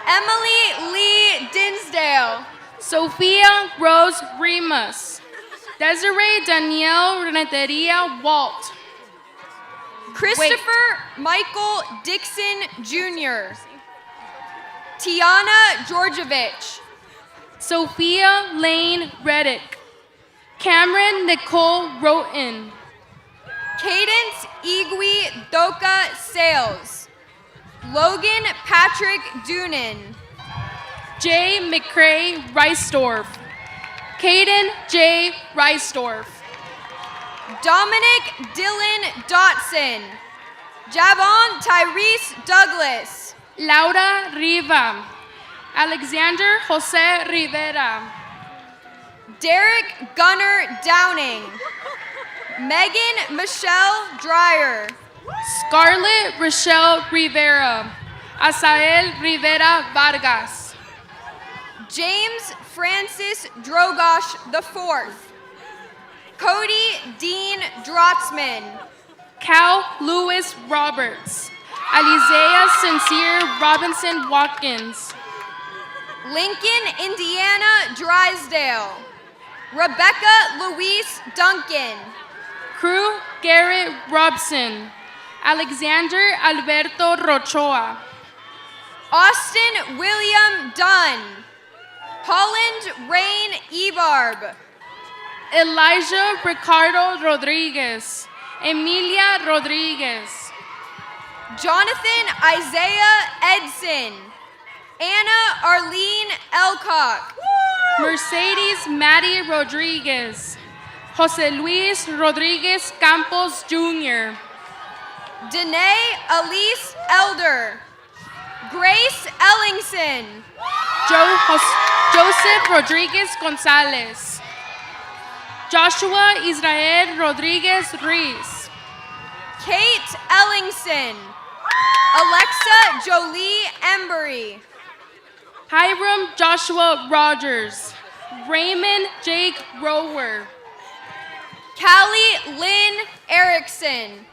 Emily Lee Dinsdale. Sophia Rose Remus. Desiree Danielle Renteria Walt. Christopher Michael Dixon Jr. Tiana Georgievich. Sophia Lane Reddick. Cameron Nicole Roten. Cadence Igwe Doka Sales. Logan Patrick Doonan. Jay McCrae Reisdorf. Caden J. Reisdorf. Dominic Dylan Dotson. Javon Tyrese Douglas. Laura Riva. Alexander Jose Rivera. Derek Gunnar Downing. Megan Michelle Dreyer. Scarlett Rochelle Rivera. Asael Rivera Vargas. James Francis Drogosh IV. Cody Dean Drotzman. Cal Lewis Roberts. Alizea Sincere Robinson Watkins. Lincoln Indiana Drysdale. Rebecca Louise Duncan. Crew Garrett Robson. Alexander Alberto Rochoa. Austin William Dunn. Holland Rain Ebarb. Elijah Ricardo Rodriguez. Emilia Rodriguez. Jonathan Isaiah Edson. Anna Arlene Elcock. Mercedes Maddie Rodriguez. Jose Luis Rodriguez Campos Jr. Danae Elise Elder. Grace Ellingson. Joseph Rodriguez Gonzalez. Joshua Israel Rodriguez Reese. Kate Ellingson. Alexa Jolie Embry. Hiram Joshua Rogers. Raymond Jake Rower. Callie Lynn Erickson.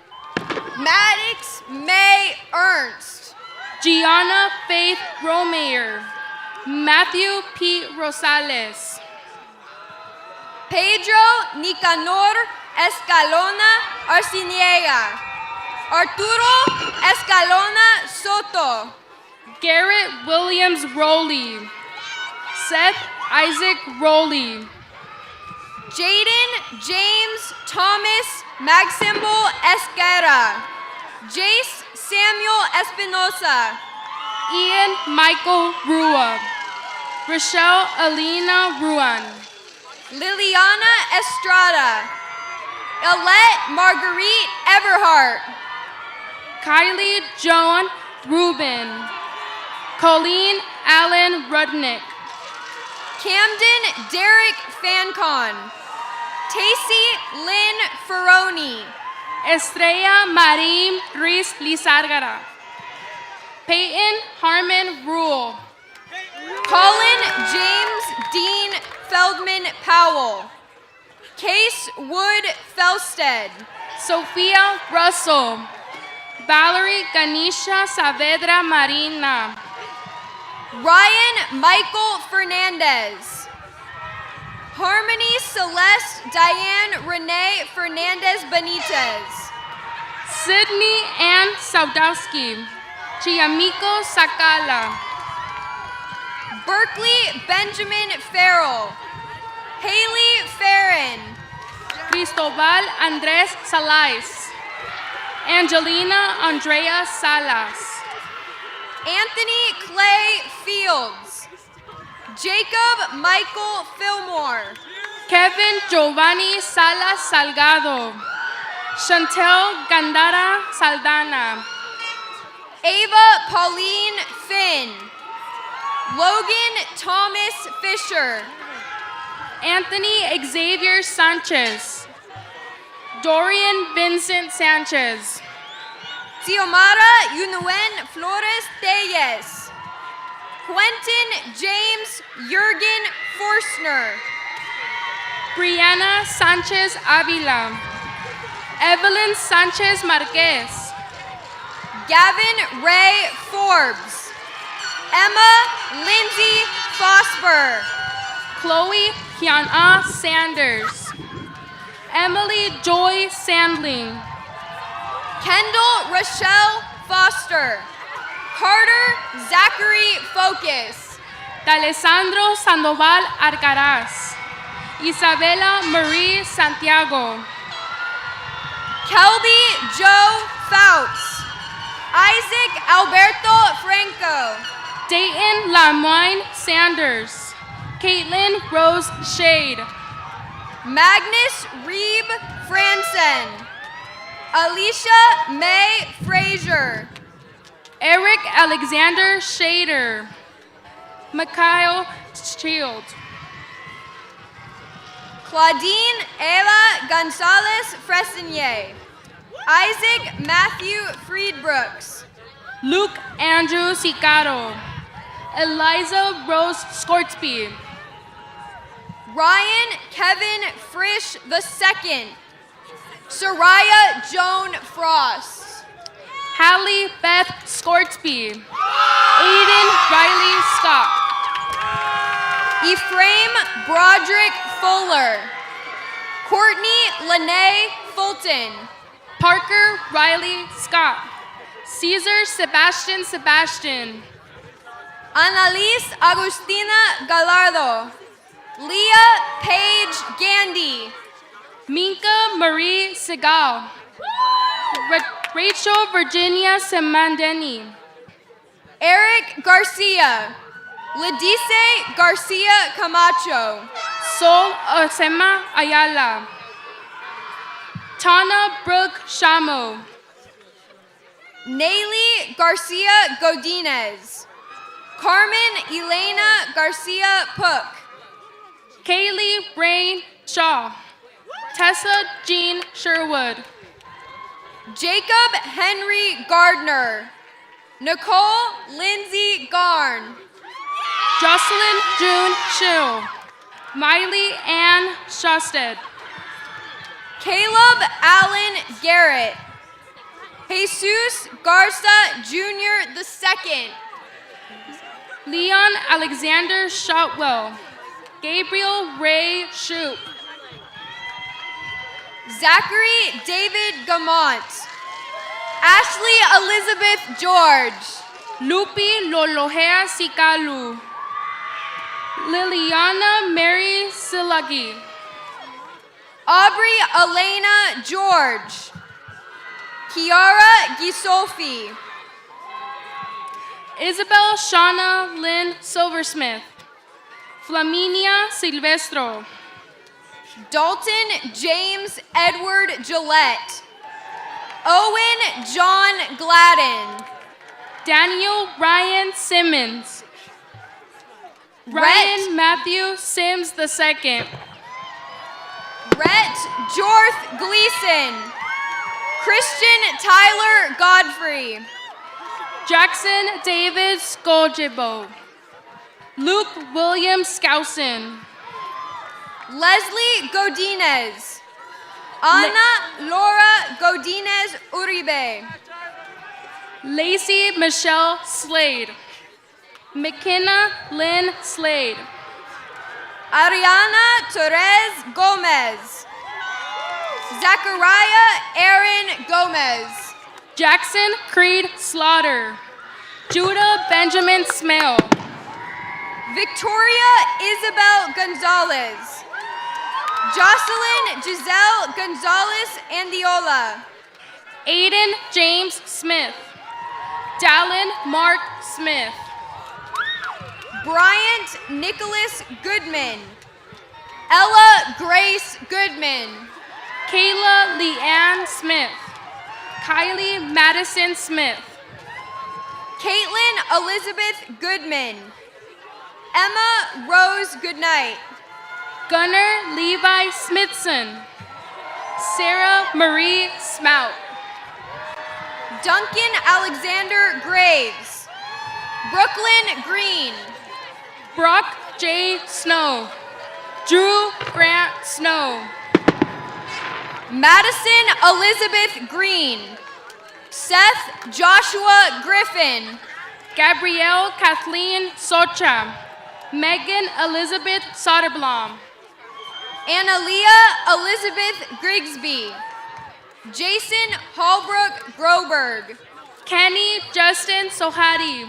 Maddox May Ernst. Gianna Faith Romeyer. Matthew P. Rosales. Pedro Nicanor Escalona Arciniega. Arturo Escalona Soto. Garrett Williams Rowley. Seth Isaac Rowley. Jaden James Thomas Maximbo Esquera. Jace Samuel Espinosa. Ian Michael Rua. Rochelle Alina Ruan. Liliana Estrada. Alette Marguerite Everhart. Kylie Joan Rubin. Colleen Allen Rudnick. Camden Derek Fancon. Tacey Lynn Ferroni. Estrella Marim Ruiz Lizárgara. Peyton Harmon Rule. Colin James Dean Feldman Powell. Case Wood Felsted. Sophia Russell. Valerie Ganesha Saavedra Marina. Ryan Michael Fernandez. Harmony Celeste Diane Renee Fernandez Benitez. Sydney Ann Saudowski. Chiamico Sakala. Berkeley Benjamin Farrell. Haley Farron. Cristobal Andres Salais. Angelina Andrea Salas. Anthony Clay Fields. Jacob Michael Fillmore. Kevin Giovanni Salas Salgado. Chantel Gandara Saldana. Ava Pauline Finn. Logan Thomas Fisher. Anthony Xavier Sanchez. Dorian Vincent Sanchez. Xiomara Yunuen Flores Telles. Quentin James Jurgen Forstner. Brianna Sanchez Avila, Evelyn Sanchez Marquez, Gavin Ray Forbes, Emma Lindsay Fosber, Chloe Hyun-Ah Sanders, Emily Joy Sandling, Kendall Rochelle Foster, Carter Zachary Focus, D'Alessandro Sandoval Arcaraz, Isabella Marie Santiago, Kelby Joe Fouts, Isaac Alberto Franco, Dayton Lamoine Sanders, Caitlin Rose Shade, Magnus Reeb Franson, Alicia May Frazier, Eric Alexander Shader, Mikhail Shield, Claudine Eva Gonzalez Fresnier, Isaac Matthew Friedbrooks, Luke Andrew Sicaro, Eliza Rose Skortsby, Ryan Kevin Frisch II, Soraya Joan Frost, Hallie Beth Skortsby, Aiden Riley Scott, Ephraim Broderick Fuller, Courtney Lene Fulton, Parker Riley Scott, Caesar Sebastian Sebastian, Annalise Agustina Gallardo, Leah Paige Gandy, Minka Marie Segal, Rachel Virginia Semandeni, Eric Garcia, Ladice Garcia Camacho, Sol Osema Ayala, Tana Brooke Shamo, Nayli Garcia Godinez, Carmen Elena Garcia Pook, Kaylee Rain Shaw, Tessa Jean Sherwood, Jacob Henry Gardner, Nicole Lindsay Garn, Jocelyn June Schill, Miley Ann Shosted, Caleb Allen Garrett, Jesus Garza Jr. II, Leon Alexander Shotwell, Gabriel Ray Shoup, Zachary David Gamont, Ashley Elizabeth George, Lupi Lolohea Sikalu, Liliana Mary Silagi, Aubrey Elena George, Kiara Gisolfi, Isabel Shauna Lynn Silversmith, Flaminia Silvestro, Dalton James Edward Gillette, Owen John Gladden, Daniel Ryan Simmons, Ryan Matthew Sims II, Rhett Jorth Gleason, Christian Tyler Godfrey, Jackson David Skojibo, Luke William Skousen, Leslie Godinez, Ana Laura Godinez Uribe, Lacey Michelle Slade, McKenna Lynn Slade, Ariana Torres Gomez, Zachariah Aaron Gomez, Jackson Creed Slaughter, Judah Benjamin Smale, Victoria Isabel Gonzalez, Jocelyn Giselle Gonzalez Andiola, Aiden James Smith, Dallin Mark Smith, Bryant Nicholas Goodman, Ella Grace Goodman, Kayla Leanne Smith, Kylie Madison Smith, Caitlin Elizabeth Goodman, Emma Rose Goodnight, Gunnar Levi Smithson, Sarah Marie Smout, Duncan Alexander Graves, Brooklyn Green, Brock J. Snow, Drew Grant Snow. Madison Elizabeth Green. Seth Joshua Griffin. Gabrielle Kathleen Socha. Megan Elizabeth Soderblom. Analia Elizabeth Grigsby. Jason Holbrook Groberg. Kenny Justin Sohari.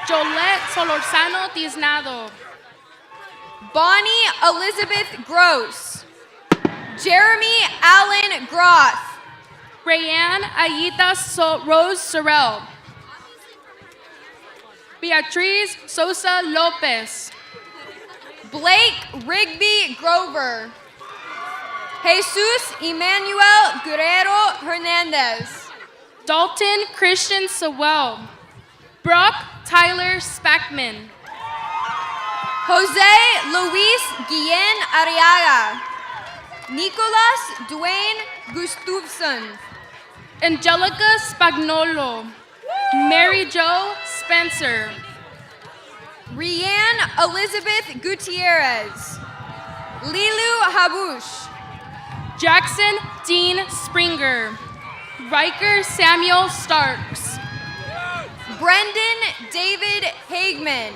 Jolette Solorzano Tiznado. Bonnie Elizabeth Gross. Jeremy Allen Groth. Rayanne Ayita Rose Sorrell. Beatriz Sosa Lopez. Blake Rigby Grover. Jesus Emmanuel Guerrero Hernandez. Dalton Christian Sewell. Brock Tyler Spackman. Jose Luis Guillen Arriaga. Nicolas Dwayne Gustafson. Angelica Spagnolo. Mary Jo Spencer. Rianne Elizabeth Gutierrez. Lilu Habush. Jackson Dean Springer. Riker Samuel Starks. Brendan David Hagman.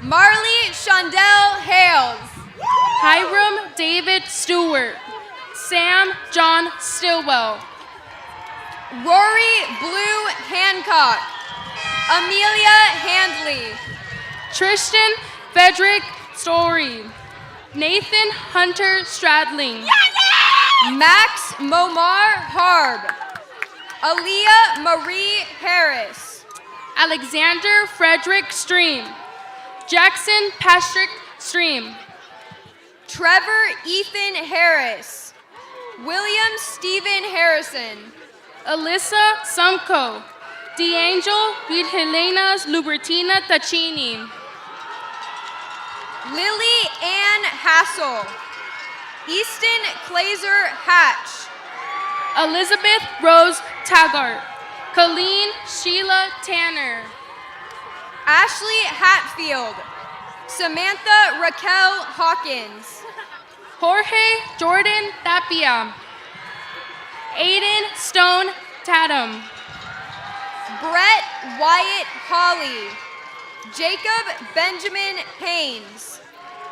Marley Shondell Hales. Hiram David Stewart. Sam John Stillwell. Rory Blue Hancock. Amelia Handley. Tristan Frederick Story. Nathan Hunter Stradling. Max Momar Harb. Aaliyah Marie Harris. Alexander Frederick Stream. Jackson Patrick Stream. Trevor Ethan Harris. William Stephen Harrison. Alyssa Sumko. D'Angel Helena Lubertina Taccini. Lily Ann Hassel. Easton Clazer Hatch. Elizabeth Rose Taggart. Colleen Sheila Tanner. Ashley Hatfield. Samantha Raquel Hawkins. Jorge Jordan Tapia. Aiden Stone Tatum. Brett Wyatt Hawley. Jacob Benjamin Haynes.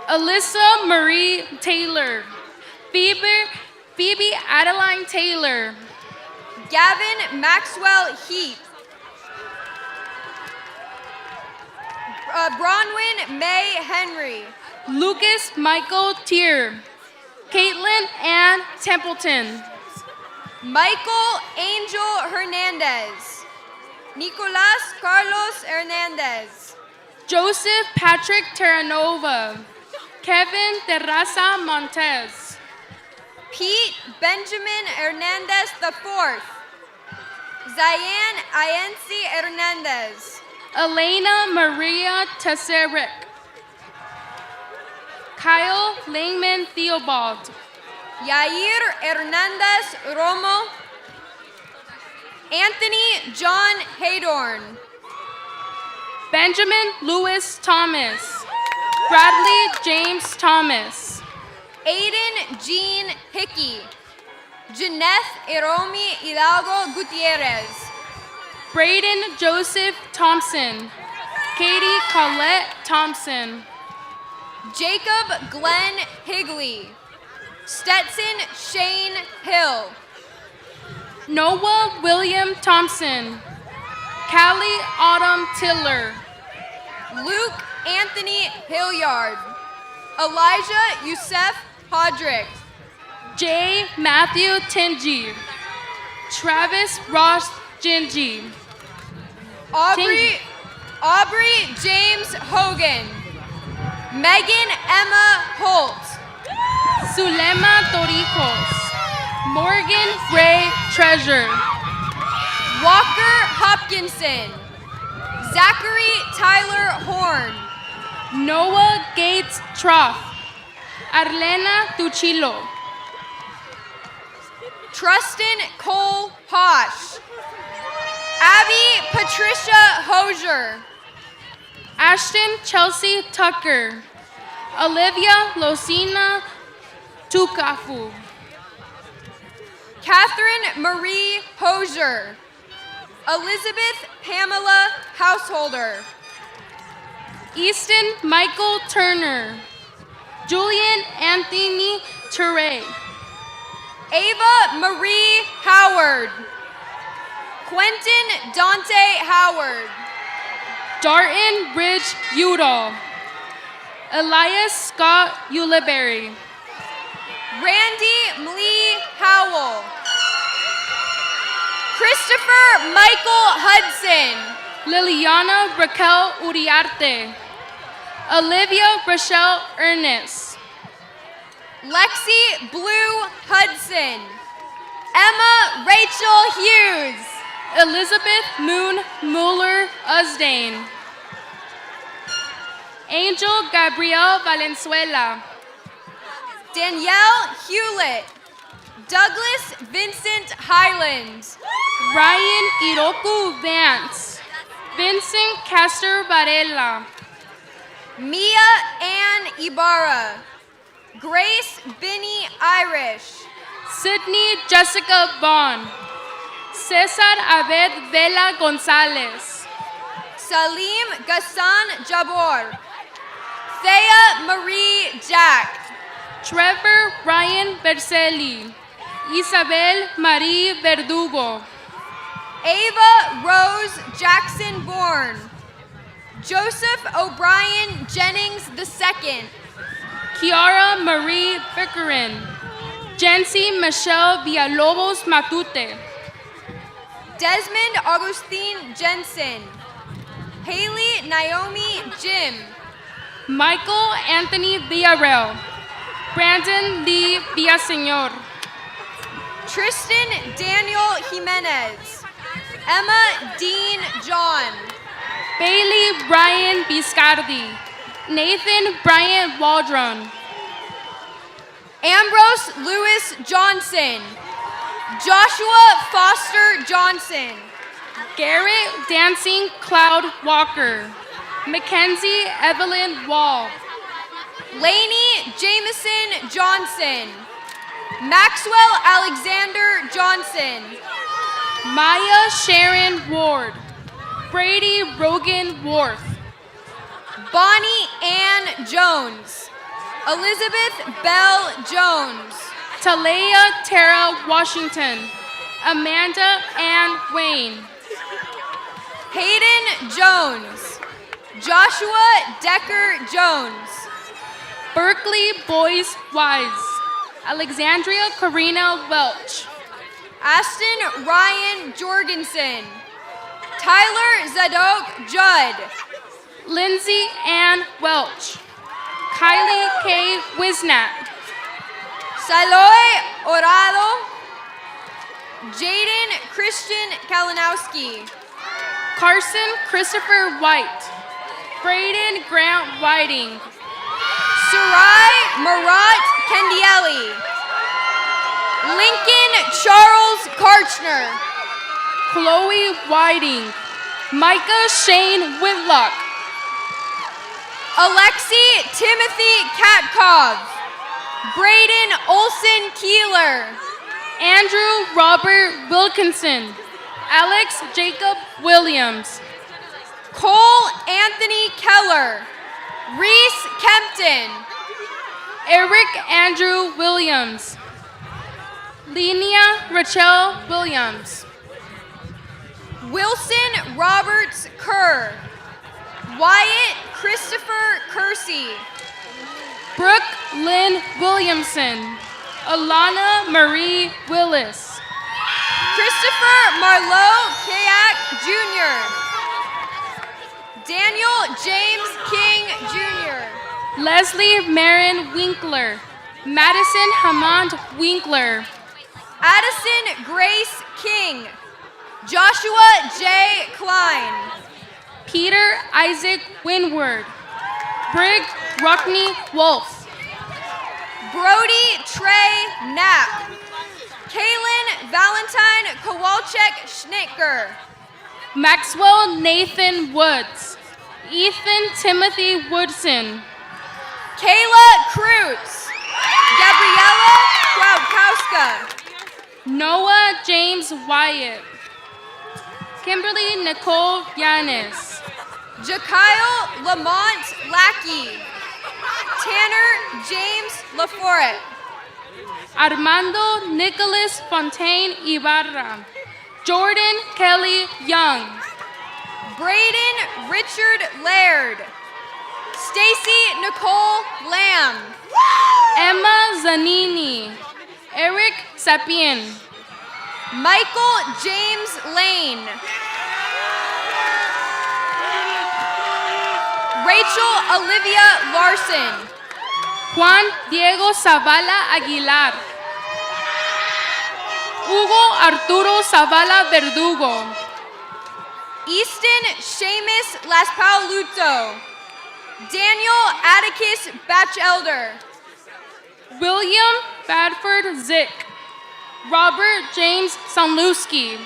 Alyssa Marie Taylor. Phoebe Adeline Taylor. Gavin Maxwell Heath. Bronwyn May Henry. Lucas Michael Tier. Caitlin Ann Templeton. Michael Angel Hernandez. Nicolas Carlos Hernandez. Joseph Patrick Terranova. Kevin Terraza Montez. Pete Benjamin Hernandez IV. Zayan Ayensi Hernandez. Elena Maria Tesserek. Kyle Langman Theobald. Yair Hernandez Romo. Anthony John Haydorn. Benjamin Lewis Thomas. Bradley James Thomas. Aiden Jean Hickey. Janeth Eromi Hidalgo Gutierrez. Braden Joseph Thompson. Katie Colette Thompson. Jacob Glenn Higley. Stetson Shane Hill. Noah William Thompson. Callie Autumn Tiller. Luke Anthony Hilliard. Elijah Youssef Hodrick. J. Matthew Tingy. Travis Ross Gingy. Aubrey James Hogan. Megan Emma Holt. Zulema Torrijos. Morgan Ray Treasure. Walker Hopkinson. Zachary Tyler Horn. Noah Gates Trough. Arlena Tuchilo. Trustin Cole Posh. Abby Patricia Hosier. Ashton Chelsea Tucker. Olivia Losina Tukafu. Catherine Marie Hosier. Elizabeth Pamela Householder. Easton Michael Turner. Julian Anthony Ture. Ava Marie Howard. Quentin Dante Howard. Darton Ridge Udall. Elias Scott Uliberry. Randy Lee Howell. Christopher Michael Hudson. Liliana Raquel Uriarte. Olivia Rochelle Ernest. Lexi Blue Hudson. Emma Rachel Hughes. Elizabeth Moon Mueller Usdane. Angel Gabrielle Valenzuela. Danielle Hewlett. Douglas Vincent Highland. Ryan Iroku Vance. Vincent Castor Varela. Mia Ann Ibarra. Grace Binney Irish. Sydney Jessica Vaughn. Cesar Abed Vela Gonzalez. Salim Gassan Jabor. Thea Marie Jack. Trevor Ryan Berselli. Isabel Marie Verdugo. Ava Rose Jackson Bourne. Joseph O'Brien Jennings II. Kiara Marie Bickerin. Jency Michelle Villalobos Matute. Desmond Augustine Jensen. Haley Naomi Jim. Michael Anthony Villarreal. Brandon Lee Villaseñor. Tristan Daniel Jimenez. Emma Dean John. Bailey Brian Biscardi. Nathan Bryant Waldron. Ambrose Lewis Johnson. Joshua Foster Johnson. Garrett Dancing Cloud Walker. Mackenzie Evelyn Wall. Lainey Jameson Johnson. Maxwell Alexander Johnson. Maya Sharon Ward. Brady Rogan Worth. Bonnie Ann Jones. Elizabeth Bell Jones. Talea Tara Washington. Amanda Ann Wayne. Hayden Jones. Joshua Decker Jones. Berkeley Boyce Wise. Alexandria Karina Welch. Aston Ryan Jorgensen. Tyler Zadok Judd. Lindsay Ann Welch. Kylie K. Wisnat. Saloy Orado. Jaden Christian Kalinowski. Carson Christopher White. Braden Grant Whiting. Sarai Marat Kendieli. Lincoln Charles Karchner. Chloe Whiting. Micah Shane Whitlock. Alexi Timothy Katkov. Braden Olson Keeler. Andrew Robert Wilkinson. Alex Jacob Williams. Cole Anthony Keller. Reese Kempton. Eric Andrew Williams. Linnea Rachel Williams. Wilson Roberts Kerr. Wyatt Christopher Kersey. Brooke Lynn Williamson. Alana Marie Willis. Christopher Marlowe Kayak Jr. Daniel James King Jr. Leslie Marin Winkler. Madison Hammond Winkler. Addison Grace King. Joshua J. Klein. Peter Isaac Winward. Brig Rockney Wolf. Brody Trey Knapp. Kaylin Valentine Kowalczyk Schnittger. Maxwell Nathan Woods. Ethan Timothy Woodson. Kayla Cruz. Gabrielle Gabriela Kwiatkowska. Noah James Wyatt. Kimberly Nicole Yanis. Jakyle Lamont Lackey. Tanner James Laforet. Armando Nicholas Fontaine Ibarra. Jordan Kelly Young. Braden Richard Laird. Stacy Nicole Lamb. Emma Zanini. Eric Sapien. Michael James Lane. Rachel Olivia Larson. Juan Diego Zavala Aguilar. Hugo Arturo Zavala Verdugo. Easton Seamus Laspaluto. Daniel Atticus Batchelder. William Badford Zick. Robert James Sanlewski.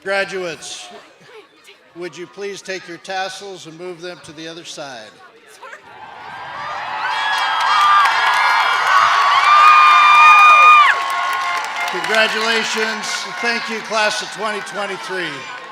Graduates, would you please take your tassels and move them to the other side? Congratulations. Thank you, class of 2023.